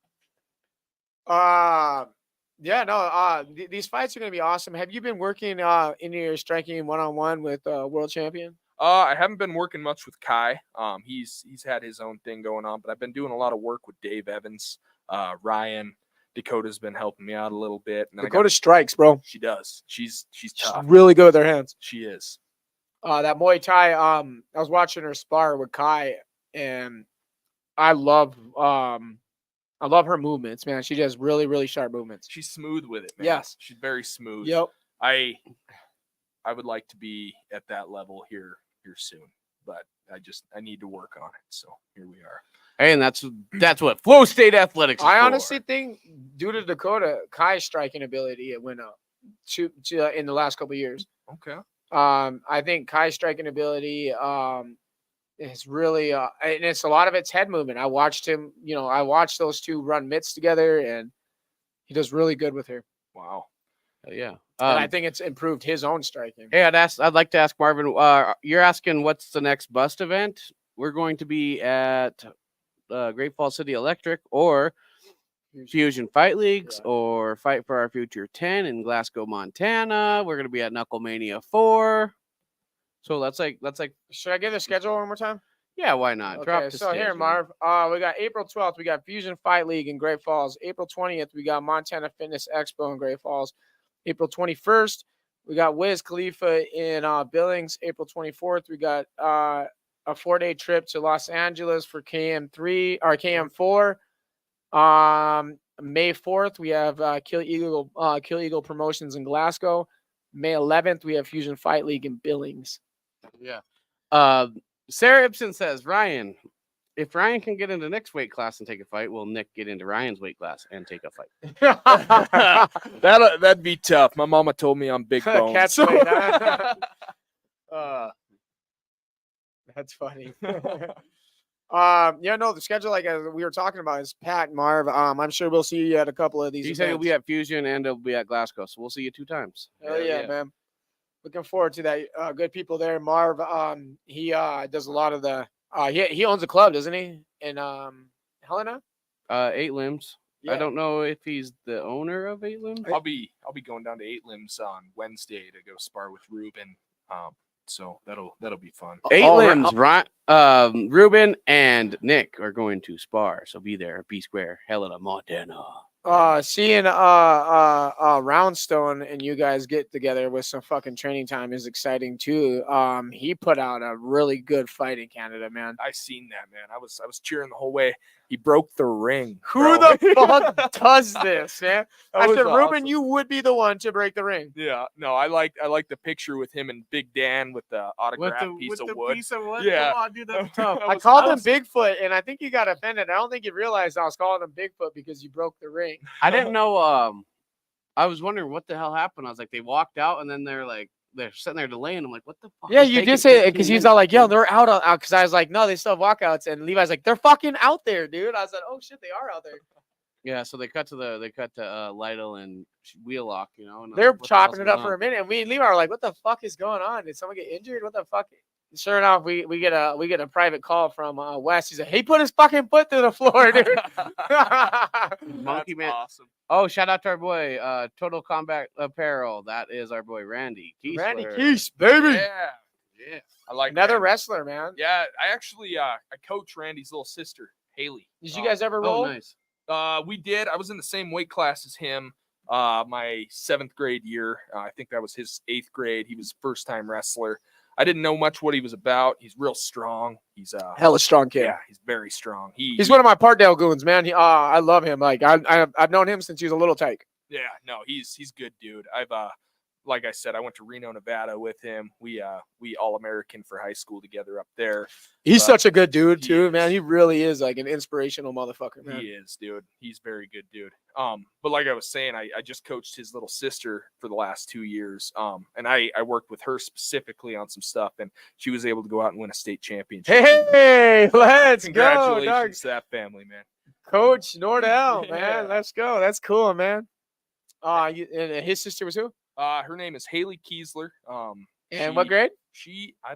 These fights are gonna be awesome. Have you been working in your striking one-on-one with world champion? I haven't been working much with Kai. He's had his own thing going on, but I've been doing a lot of work with Dave Evans, Ryan. Dakota's been helping me out a little bit. And then Dakota strikes, bro. she does. She's She's tough. really good with her hands. She is. That Muay Thai, I was watching her spar with Kai, and I love her movements, man. She does really, really sharp movements. She's smooth with it, man. Yes. She's very smooth. Yep. I would like to be at that level here soon, but I need to work on it. So here we are. Hey, and that's what Flow State Athletics is I for. honestly think due to Dakota, Kai's striking ability, it went up in the last couple of years. Okay. I think Kai's striking ability is really and it's a lot of it's head movement. I watched him, I watched those two run mitts together, and he does really good with her. Wow. Yeah. And I think it's improved his own striking. Hey, I'd like to ask Marvin. You're asking what's the next bust event? We're going to be at Great Falls City Electric or Fusion Fight Leagues or Fight for Our Future 10 in Glasgow, Montana. We're going to be at Knucklemania 4. So that's like. Should I give the schedule one more time? Yeah, why not? Okay, Drop the so here, schedule. Marv, we got April 12th, we got Fusion Fight League in Great Falls. April 20th, we got Montana Fitness Expo in Great Falls. April 21st, we got Wiz Khalifa in Billings. April 24th, we got a 4-day trip to Los Angeles for KM3 or KM4. May 4th, we have Kill Eagle Promotions in Glasgow. May 11th, we have Fusion Fight League in Billings. Yeah. Sarah Ibsen says, Ryan, if Ryan can get into Nick's weight class and take a fight, will Nick get into Ryan's weight class and take a fight? That'd be tough. My mama told me I'm big bones. Catch weight, huh? That's funny. The schedule, like we were talking about, is Pat, Marv. I'm sure we'll see you at a couple of these. He said he'll be at Fusion and he'll be at Glasgow, so we'll see you 2 times. Hell yeah, man. Looking forward to that. Good people there. Marv, he does a lot of the. He owns a club, doesn't he? In Helena. 8 Limbs. Yeah. I don't know if he's the owner of 8 Limbs. I'll be going down to 8 Limbs on Wednesday to go spar with Ruben. So that'll be fun. 8 All right. Limbs, right? Ruben and Nick are going to spar, so be there. B Square, Helena, Montana. Seeing Roundstone and you guys get together with some fucking training time is exciting too. He put out a really good fight in Canada, man. I seen that, man. I was cheering the whole way. He broke the ring. Who bro. the fuck does this, man? That I was said, Ruben, awesome. you would be the one to break the ring. Yeah, no, I like the picture with him and Big Dan with the autograph piece of wood. Yeah. Come on, dude, that's tough. I called him Bigfoot, and I think you got offended. I don't think you realized I was calling him Bigfoot because you broke the ring. I didn't know. I was wondering what the hell happened. I was like, they walked out, and then they're sitting there delaying. I'm like, what the fuck? Yeah, is you taking did say it 15 because he's minutes, all like, "Yo, dude?" they're out." Because I was like, "No, they still have walkouts." And Levi's like, "They're fucking out there, dude." I was like, "Oh shit, they are out there." Yeah, so they cut to Lytle and Wheelock, you know. And I was They're like, what the hell's chopping it up going for on? a minute, and we and Levi are like, "What the fuck is going on? Did someone get injured? What the fuck?" Sure enough, we get a private call from Wes. He's like, "He put his fucking foot through the floor, dude." Monkey That's Man. awesome. Oh, shout out to our boy, Total Combat Apparel. That is our boy Randy. Randy Kiesler. Keese, baby. Yeah, I like Another Randy. wrestler, man. Yeah, I actually I coach Randy's little sister, Haley. Did you guys ever Oh, roll? nice. We did. I was in the same weight class as him. My 7th grade year. I think that was his 8th grade. He was first time wrestler. I didn't know much what he was about. He's real strong. He's Hella strong kid. yeah, he's very strong. He's one of my Parkdale goons, man. I love him. Like I've known him since he was a little tyke. Yeah, no, he's good, dude. I've like I said, I went to Reno, Nevada with him. We all American for high school together up there. He's But such a good dude he too, is. man. He really is like an inspirational motherfucker, man. He is, dude. He's very good, dude. But like I was saying, I just coached his little sister for the last 2 years. And I worked with her specifically on some stuff, and she was able to go out and win a state championship. Hey, let's go, dog. Congratulations to that family, man. Coach Nordell, man. Yeah. Let's go. That's cool, man. And his sister was who? Her name is Haley Kiesler. And what grade? I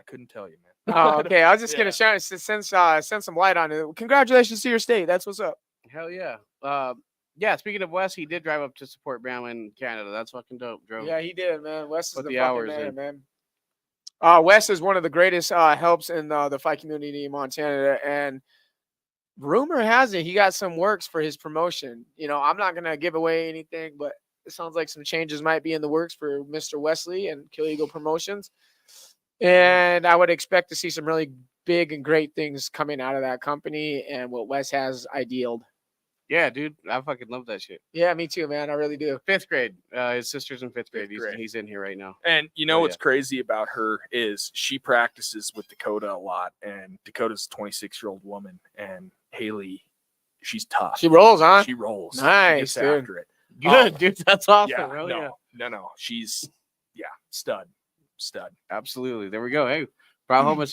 couldn't tell you, man. Oh, okay. I was just Yeah. gonna send some light on it. Congratulations to your state. That's what's up. Hell yeah. Yeah, speaking of Wes, he did drive up to support Bama in Canada. That's fucking dope. Drove. Yeah, he did, man. Wes is Put the the fucking hours man, in. man. Wes is one of the greatest helps in the fight community in Montana, and rumor has it he got some works for his promotion. You know, I'm not gonna give away anything, but it sounds like some changes might be in the works for Mr. Wesley and Kill Eagle Promotions, and I would expect to see some really big and great things coming out of that company and what Wes has idealed. Yeah, dude. I fucking love that shit. Yeah, me too, man. I really do. 5th grade. His sister's in 5th grade. Fifth grade. He's in here right now. And you know Oh, what's crazy about her is she practices with Dakota a lot, and Dakota's a 26-year-old woman, and Haley, she's tough. She rolls, huh? She rolls. She Nice, gets dude. after it. Good, dude. That's awesome. Yeah, Hell no, yeah. no. She's stud. Absolutely. There we go. Hey, Brahoma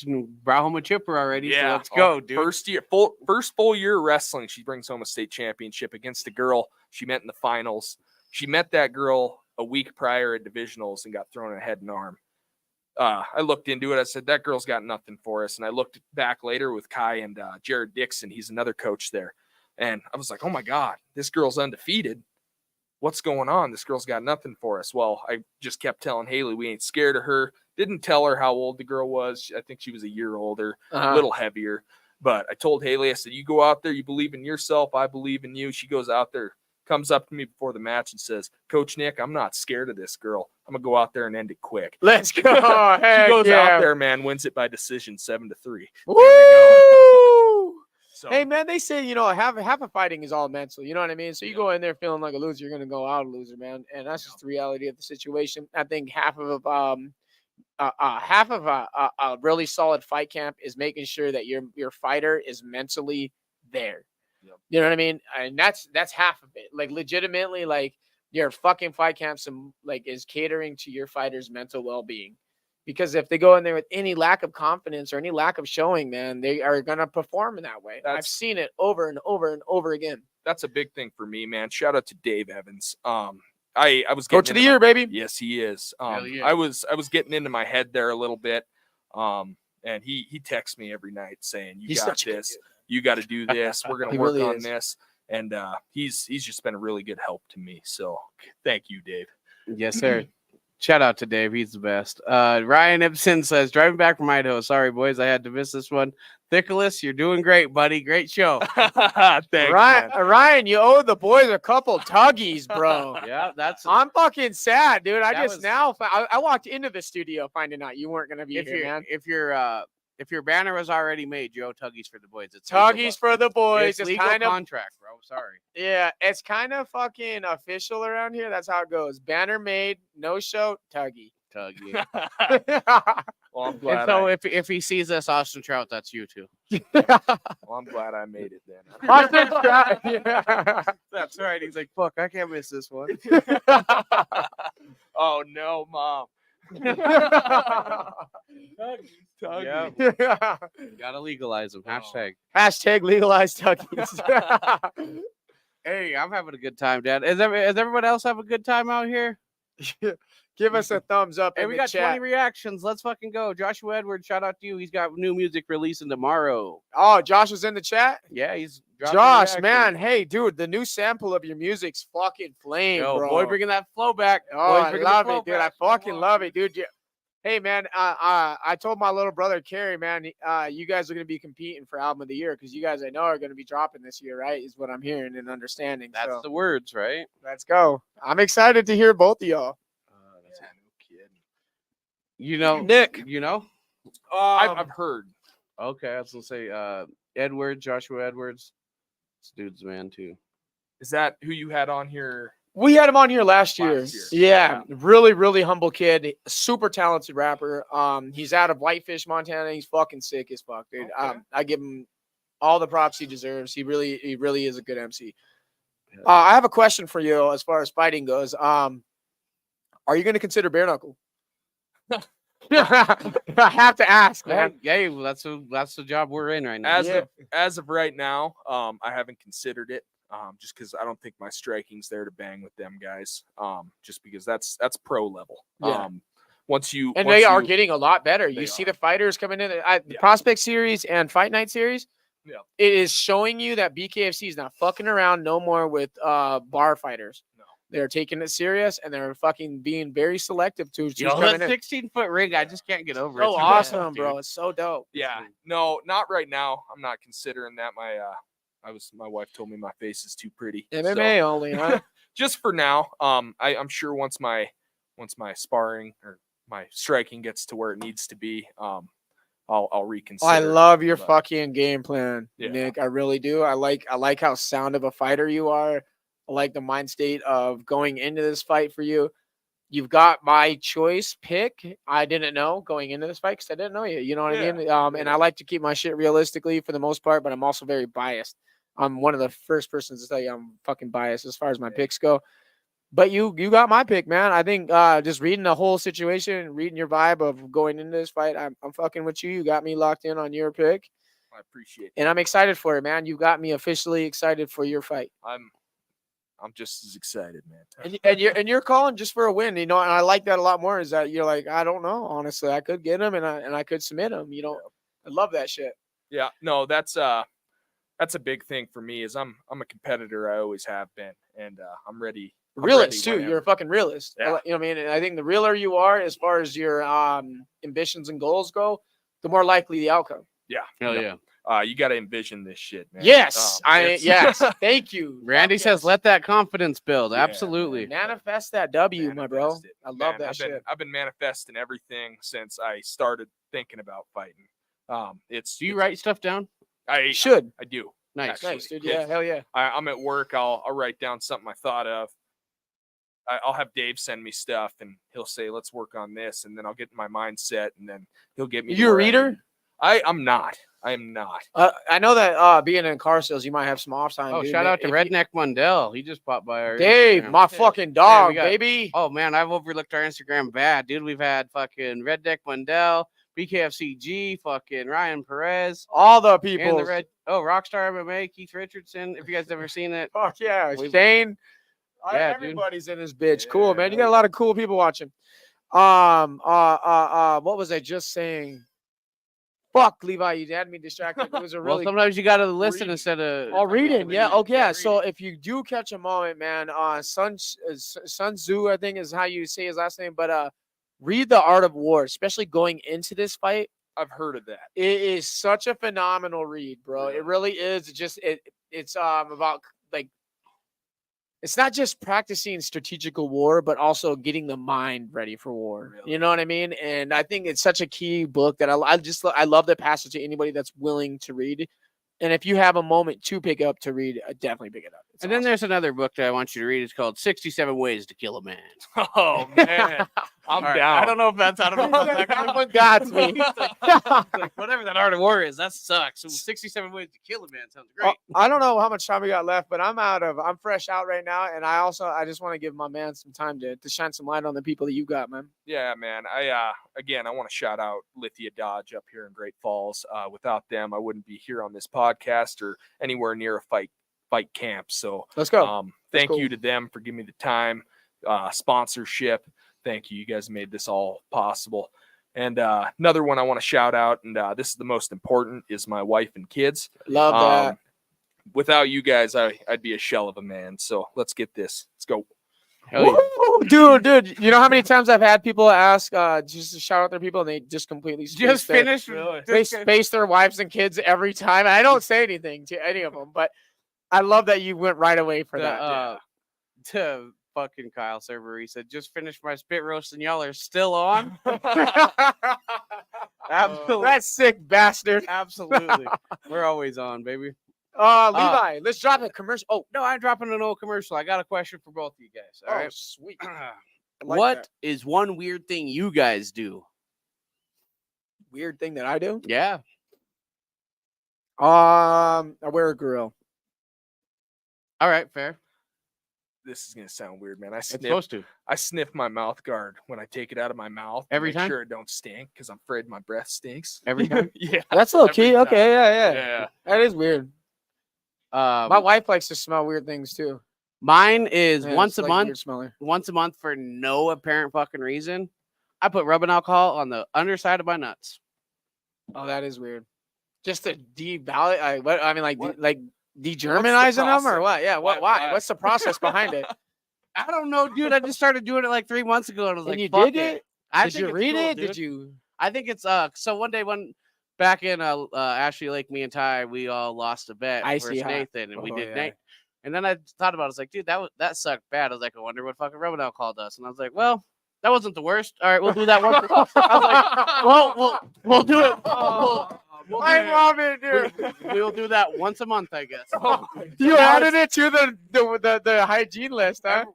Chipper already. So let's oh, go, dude. First full year of wrestling, she brings home a state championship against a girl she met in the finals. She met that girl a week prior at divisionals and got thrown a head and arm. I looked into it. I said, that girl's got nothing for us. And I looked back later with Kai and Jared Dixon. He's another coach there. And I was like, oh my God, this girl's undefeated. What's going on? This girl's got nothing for us. Well, I just kept telling Haley we ain't scared of her. Didn't tell her how old the girl was. I think she was a year older, a little heavier. But I told Haley, I said, you go out there, you believe in yourself. I believe in you. She goes out there, comes up to me before the match and says, Coach Nick, I'm not scared of this girl. I'm going to go out there and end it quick. Let's go. She goes yeah. out there, man, wins it by decision 7-3. Woo! So, Hey, man, they say, half of fighting is all mental. You know what I mean? So you go in there feeling like a loser, you're going to go out a loser, man. And that's just the reality of the situation. I think half of a really solid fight camp is making sure that your fighter is mentally there. Yep. You know what I mean? And that's half of it. Like legitimately, like your fucking fight camp is catering to your fighter's mental well-being. Because if they go in there with any lack of confidence or any lack of showing, man, they are gonna perform in that way. I've seen it over and over and over again. that's a big thing for me, man. Shout out to Dave Evans. I was Coach of the year, baby. Yes, he is. Hell yeah. I was getting into my head there a little bit. And he texts me every night saying, "You He's got such a good this. dude. You got to do this. We're gonna He work really on is. this." And he's just been a really good help to me. So thank you, Dave. Yes, sir. Shout out to Dave. He's the best. Ryan Ibsen says, driving back from Idaho. Sorry, boys. I had to miss this one. Nicholas, you're doing great, buddy. Great show. Thanks, Ryan, man. Ryan, you owe the boys a couple tuggies, bro. Yeah, that's I'm fucking sad, dude. I That just was- now I walked into the studio finding out you weren't gonna be here, man. if your banner was already made, Joe, Tuggies for the boys. It's Tuggies for the boys. It's It's legal kind of contract, bro. Sorry. yeah, it's kind of fucking official around here. That's how it goes. Banner made, no show, Tuggy. Tuggy. Well, I'm And glad. so if he sees us, Austin Trout, that's you too. I'm glad I made it then. Austin Trout, yeah. That's right. He's like, fuck, I can't miss this one. Oh no, Mom. Yeah. Yeah. Gotta legalize them. Hashtag. Hashtag legalize Tuggies. Hey, I'm having a good time, Dad. Is everyone else have a good time out here? Give us a thumbs up Hey, in we the got chat. 20 reactions. Let's fucking go. Joshua Edwards, shout out to you. He's got new music releasing tomorrow. Oh, Josh was in the chat. Yeah, he's dropping Josh, reactions. man, hey, dude, the new sample of your music's fucking flame, Yo, bro. boy, bringing that flow back. Oh, Boy, I bringing the love flow it, dude. I back. Come fucking on, love it, dude. Hey, man, I told my little brother Kerry, man, you guys are gonna be competing for album of the year because you guys I know are gonna be dropping this year, right? Is what I'm hearing and understanding. That's so the words, right? let's go. I'm excited to hear both of y'all. That's no kidding. You know, Nick. You know? I've heard. Okay, I was gonna say Edwards, Joshua Edwards. This dude's a man too. Is that who you had on here? We had him on here last year. Last year. Yeah, really, really humble kid, super talented rapper. He's out of Whitefish, Montana. He's fucking sick as fuck, dude. Okay. I give him all the props he deserves. He really is a good MC. I have a question for you as far as fighting goes. Are you going to consider bare knuckle? I have to ask, man. Hey, well, that's the job we're in right now. As of right now, I haven't considered it. Just because I don't think my striking's there to bang with them guys. Just because that's pro level. Yeah. Once you They are getting a lot better. You They see are. the fighters coming in. The Yeah. Prospect Series and Fight Night Series. Yeah. It is showing you that BKFC is not fucking around no more with bar fighters. No. They're taking it serious and they're fucking being very selective to who's Yo, coming that in. 16-foot ring, I just can't get over it. So It's awesome, dude. bro. It's so dope. Yeah, no, not right now. I'm not considering that. My wife told me my face is too pretty. so- MMA only, huh? just for now. I'm sure once my sparring or my striking gets to where it needs to be, I'll reconsider. I love your but- fucking game plan, Yeah. Nick. I really do. I like how sound of a fighter you are. I like the mind state of going into this fight for you. You've got my choice pick. I didn't know going into this fight because I didn't know you. You know what I mean? And I like to keep my shit realistically for the most part, but I'm also very biased. I'm one of the first persons to tell you I'm fucking biased as far as my picks go. But you got my pick, man. I think just reading the whole situation, reading your vibe of going into this fight, I'm fucking with you. You got me locked in on your pick, I appreciate it. and I'm excited for it, man. You got me officially excited for your fight, I'm just as excited, man. and you're calling just for a win, you know. And I like that a lot more. Is that you're like, I don't know, honestly, I could get him, and I could submit him. You know, I love that shit. Yeah, no, that's a big thing for me. Is I'm a competitor. I always have been, and I'm ready. I'm Realist ready too. You're a whenever. fucking realist. Yeah. You know what I mean? And I think the realer you are, as far as your ambitions and goals go, the more likely the outcome. Yeah, Hell no. yeah. You got to envision this shit, man. Yes, It's- yes. Thank you. Randy Fuck says, yes. let that confidence build. Yeah, Absolutely. Manifest that W, my bro. Manifest it. I love Man, that shit. I've been manifesting everything since I started thinking about fighting. Do you write stuff down? I Should. I do. Nice. Actually, Nice, dude. yes. Yeah, hell yeah. I'm at work. I'll write down something I thought of. I'll have Dave send me stuff, and he'll say, "Let's work on this," and then I'll get in my mindset, and then he'll get me. to You a where I reader? need- I'm not. I am not. I know that being in car sales, you might have some off time. Oh, dude, shout but out to if Redneck Mundell. He just popped by our Dave, Instagram. my fucking dog, we got- baby. Oh man, I've overlooked our Instagram bad, dude. We've had fucking Redneck Mundell, BKFCG, fucking Ryan Perez, All the and people. the Rockstar MMA, Keith Richardson. If you guys ever seen it, Fuck yeah. We've- Shane. Yeah, dude. Everybody's in this bitch. Cool, Yeah, man. You hell got a lot of cool people watching. What was I just saying? Fuck, Levi, you had me distracted. It was a Well, really sometimes you got to listen Reading. instead of. reading. Yeah. reading. Okay. Yeah. Yeah, So if you do catch a moment, man, Sun Tzu, I think is how you say his last name, but read The Art of War, especially going into this fight. I've heard of that. It is such a phenomenal read, bro. It really is. It's about like it's not just practicing strategical war, but also getting the mind ready for war. Really? You know what I mean? And I think it's such a key book that I love to pass it to anybody that's willing to read. And if you have a moment to pick up to read, definitely pick it up. It's And then awesome. there's another book that I want you to read. It's called 67 Ways to Kill a Man. Oh man, I'm All right, down. I don't know if that's out of That one got me. like, whatever that Art of War is, that sucks. So 67 Ways to Kill a Man sounds great. I don't know how much time we got left, but I'm fresh out right now, and I just want to give my man some time to shine some light on the people that you got, man. Yeah, man. I want to shout out Lithia Dodge up here in Great Falls. Without them, I wouldn't be here on this podcast or anywhere near a fight camp. So Let's go. Thank cool. you to them for giving me the time, sponsorship. Thank you. You guys made this all possible. And another one I want to shout out, and this is the most important, is my wife and kids. Love that. Without you guys, I'd be a shell of a man. So let's get this. Let's go. Hell yeah. Woo! Dude, you know how many times I've had people ask just to shout out their people and they just completely Just finish. they space their wives and kids every time. And I don't say anything to any of them, but I love that you went right away for that. To fucking Kyle Server, he said, "Just finished my spit roast and y'all are still on." Absolutely. That sick bastard. Absolutely. We're always on, baby. Levi, let's drop a commercial. Oh, No, I'm dropping an old commercial. I got a question for both of you guys. All right. sweet. What is one weird thing you guys do? Weird thing that I do? Yeah. I wear a grill. All right, fair. This is gonna sound weird, man. It's supposed to. I sniff my mouth guard when I take it out of my mouth. Every make time? sure it don't stink because I'm afraid my breath stinks. Every time? Yeah. That's low Every key. time. Okay, yeah. Yeah. That is weird. My wife likes to smell weird things too. Mine is Yeah, once it's a like month. weird smeller. Once a month for no apparent fucking reason. I put rubbing alcohol on the underside of my nuts. Oh, that is weird. Just to devalidate. What I mean, like, What? like degermanizing them or process? what? Yeah. Why? Why? What's the process behind it? I don't know, dude. I just started doing it like 3 months ago, and I was And like, you "Fuck did it? I Did think you it's read cool, it? dude. Did you? I think it's so one day back in Ashley Lake, me and Ty, we all lost a bet Icy versus hot. Nathan, and we Oh, did yeah. Nate. And then I thought about it. I was like, dude, that sucked bad. I was like, I wonder what fucking rubbing alcohol does. And I was like, well, that wasn't the worst. All right, we'll do that one. I was like, well, we'll do it. We'll do I it. love it, dude. We'll do that once a month, I guess. You now added it to the hygiene list, huh?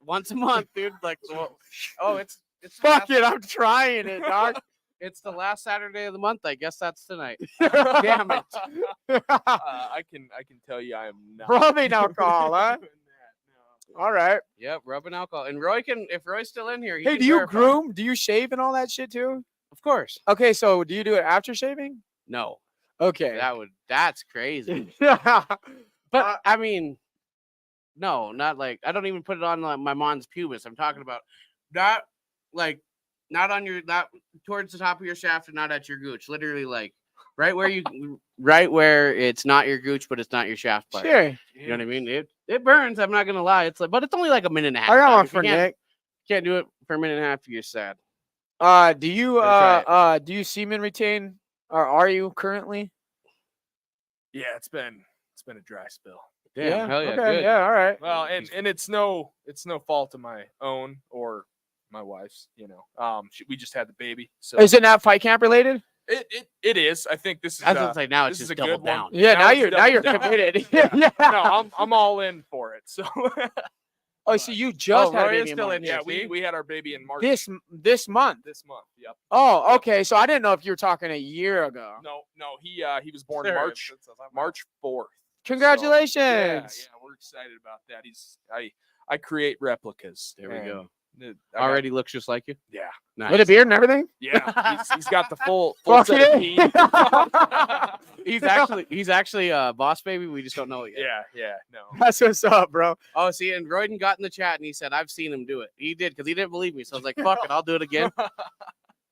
Once a month, dude. Like, it's Fuck it, I'm trying it, dog. It's the last Saturday of the month. I guess that's tonight. Damn it. I can tell you I am not Rubbing alcohol, huh? doing that, no. All right. Yep, rubbing alcohol. And if Roy's still in here, he Hey, can do you verify. groom? Do you shave and all that shit too? Of course. Okay, so do you do it after shaving? No, Okay. that's crazy. Yeah. But I mean, no, not like I don't even put it on like, my mom's pubis. I'm talking about not towards the top of your shaft and not at your gooch. Literally like right where it's not your gooch, but it's not your shaft part. Sure. You know what I mean? It burns. I'm not gonna lie. But it's only like a minute and a half. I got dog. one If you for can't- Nick. Can't do it for a minute and a half. You're sad. Do you semen retain or are you currently? Yeah, it's been a dry spill. Damn, hell yeah, Okay. good. Yeah. All right. Well, and it's no fault of my own or my wife's. You know, we just had the baby, so Is it not fight camp related? it is. I think this is. I was gonna say now it's this is just a good doubled one. down. Yeah. Now it's you're doubled down. committed. Yeah. Yeah. No, I'm all in for it. So Oh, so you just had a Roy is baby in still March. in yeah, see? we had our baby in March this month. this month. Yep. Oh, okay. So I didn't know if you were talking a year ago. No, he was born There, March 4th. Congratulations. Yeah, we're excited about that. I create replicas. There we and go. Already looks just like you. Yeah. Nice. With a beard and everything? Yeah. He's got the full Fuck set of teeth. He's actually a boss baby. We just don't know it yet. Yeah. No. That's what's up, bro. Oh, see, and Royden got in the chat and he said, I've seen him do it. He did because he didn't believe me. So I was like, fuck it, I'll do it again.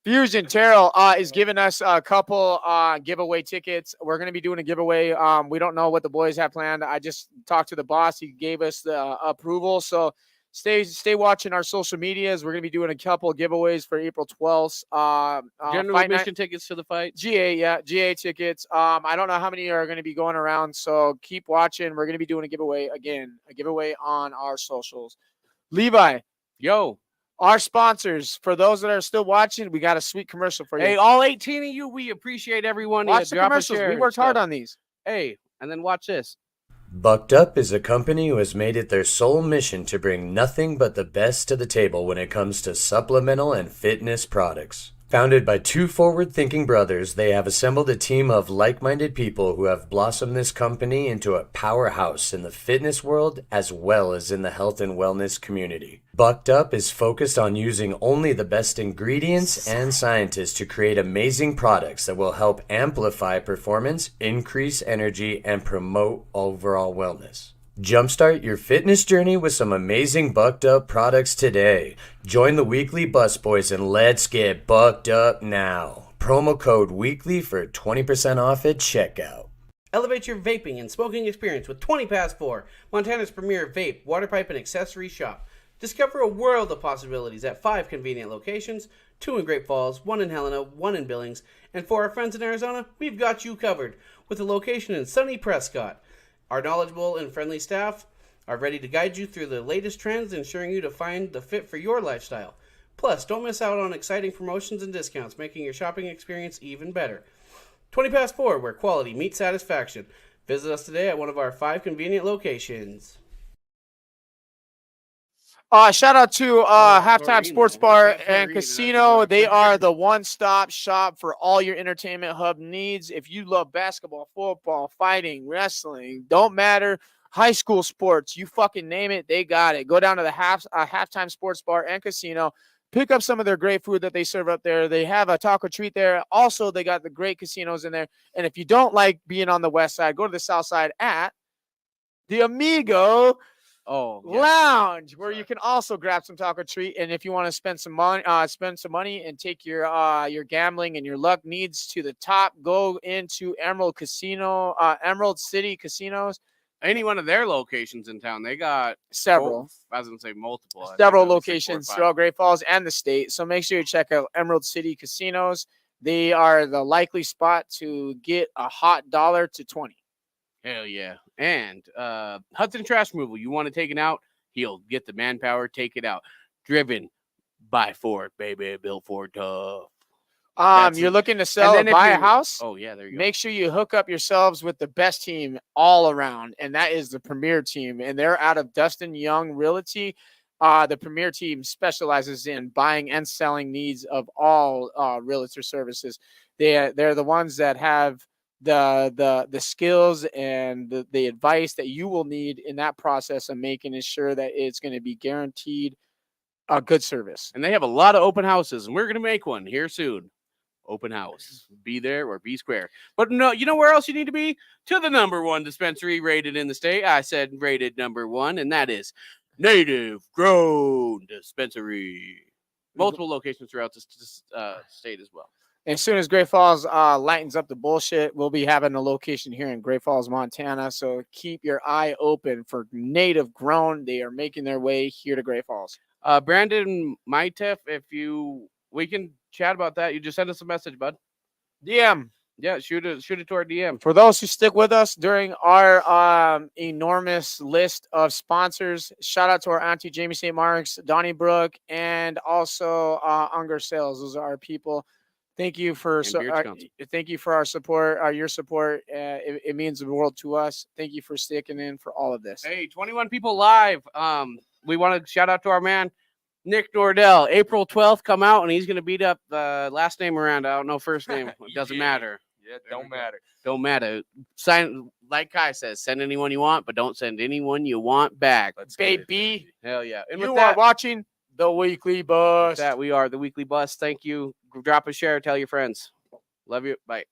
Fusion Terrell is giving us a couple giveaway tickets. We're going to be doing a giveaway. We don't know what the boys have planned. I just talked to the boss. He gave us the approval. So stay watching our social medias. We're going to be doing a couple of giveaways for April 12th. General admission tickets to the fight. GA tickets. I don't know how many are going to be going around. So keep watching. We're going to be doing a giveaway on our socials. Levi. Yo. Our sponsors, for those that are still watching, we got a sweet commercial for you. Hey, all 18 of you, we appreciate everyone. Watch the commercials. We worked hard on these. Hey, and then watch this. Bucked Up is a company who has made it their sole mission to bring nothing but the best to the table when it comes to supplemental and fitness products. Founded by two forward-thinking brothers, they have assembled a team of like-minded people who have blossomed this company into a powerhouse in the fitness world as well as in the health and wellness community. Bucked Up is focused on using only the best ingredients and scientists to create amazing products that will help amplify performance, increase energy, and promote overall wellness. Jumpstart your fitness journey with some amazing Bucked Up products today. Join the weekly busboys and let's get bucked up now. Promo code WEEKLY for 20% off at checkout. Elevate your vaping and smoking experience with 20 Past 4, Montana's premier vape, water pipe, and accessory shop. Discover a world of possibilities at 5 convenient locations, 2 in Great Falls, 1 in Helena, 1 in Billings, and for our friends in Arizona, we've got you covered with a location in sunny Prescott. Our knowledgeable and friendly staff are ready to guide you through the latest trends, ensuring you to find the fit for your lifestyle. Plus, don't miss out on exciting promotions and discounts, making your shopping experience even better. 20 Past 4, where quality meets satisfaction. Visit us today at one of our 5 convenient locations. Shout out to Halftime Sports Bar and Casino. They are the one-stop shop for all your entertainment hub needs. If you love basketball, football, fighting, wrestling, don't matter, high school sports, you fucking name it, they got it. Go down to the Halftime Sports Bar and Casino. Pick up some of their great food that they serve up there. They have a taco treat there. Also, they got the great casinos in there. And if you don't like being on the west side, go to the south side at the Amigo Lounge, where you can also grab some taco treat. And if you want to spend some money and take your gambling and your luck needs to the top, go into Emerald City Casinos. Any one of their locations in town, they got several. I was gonna say multiple. Several locations throughout Great Falls and the state. So make sure you check out Emerald City Casinos. They are the likely spot to get a hot dollar to 20. Hell yeah. And Hudson Trash Removal, you want to take it out? He'll get the manpower, take it out. Driven by Ford, baby, built Ford tough. You're looking to sell or buy a house? Oh, yeah, there you go. Make sure you hook up yourselves with the best team all around, and that is the Premier Team. And they're out of Dustin Young Realty. The Premier Team specializes in buying and selling needs of all realtor services. They're the ones that have the skills and the advice that you will need in that process of making sure that it's going to be guaranteed a good service. And they have a lot of open houses, and we're going to make one here soon. Open house. Be there or be square. But no, you know where else you need to be? To the #1 dispensary rated in the state. I said rated #1, and that is Native Grown Dispensary. Multiple locations throughout the state as well. As soon as Great Falls lightens up the bullshit, we'll be having a location here in Great Falls, Montana. So keep your eye open for Native Grown. They are making their way here to Great Falls. Brandon Mytef, we can chat about that. You just send us a message, bud. DM. Yeah, shoot it to our DM. For those who stick with us during our enormous list of sponsors, shout out to our auntie Jamie St. Mark's, Donnybrook, and also Unger Sales. Those are our people. Thank you for our support, your support. It means the world to us. Thank you for sticking in for all of this. Hey, 21 people live. We want to shout out to our man Nick Nordell. April 12th, come out, and he's going to beat up the last name around. I don't know first name. It doesn't matter. Yeah, don't matter. Don't matter. Sign, like Kai says, send anyone you want, but don't send anyone you want back. Baby. Hell yeah. And you are watching The Weekly Bust. That we are the Weekly Bust. Thank you. Drop a share. Tell your friends. Love you. Bye.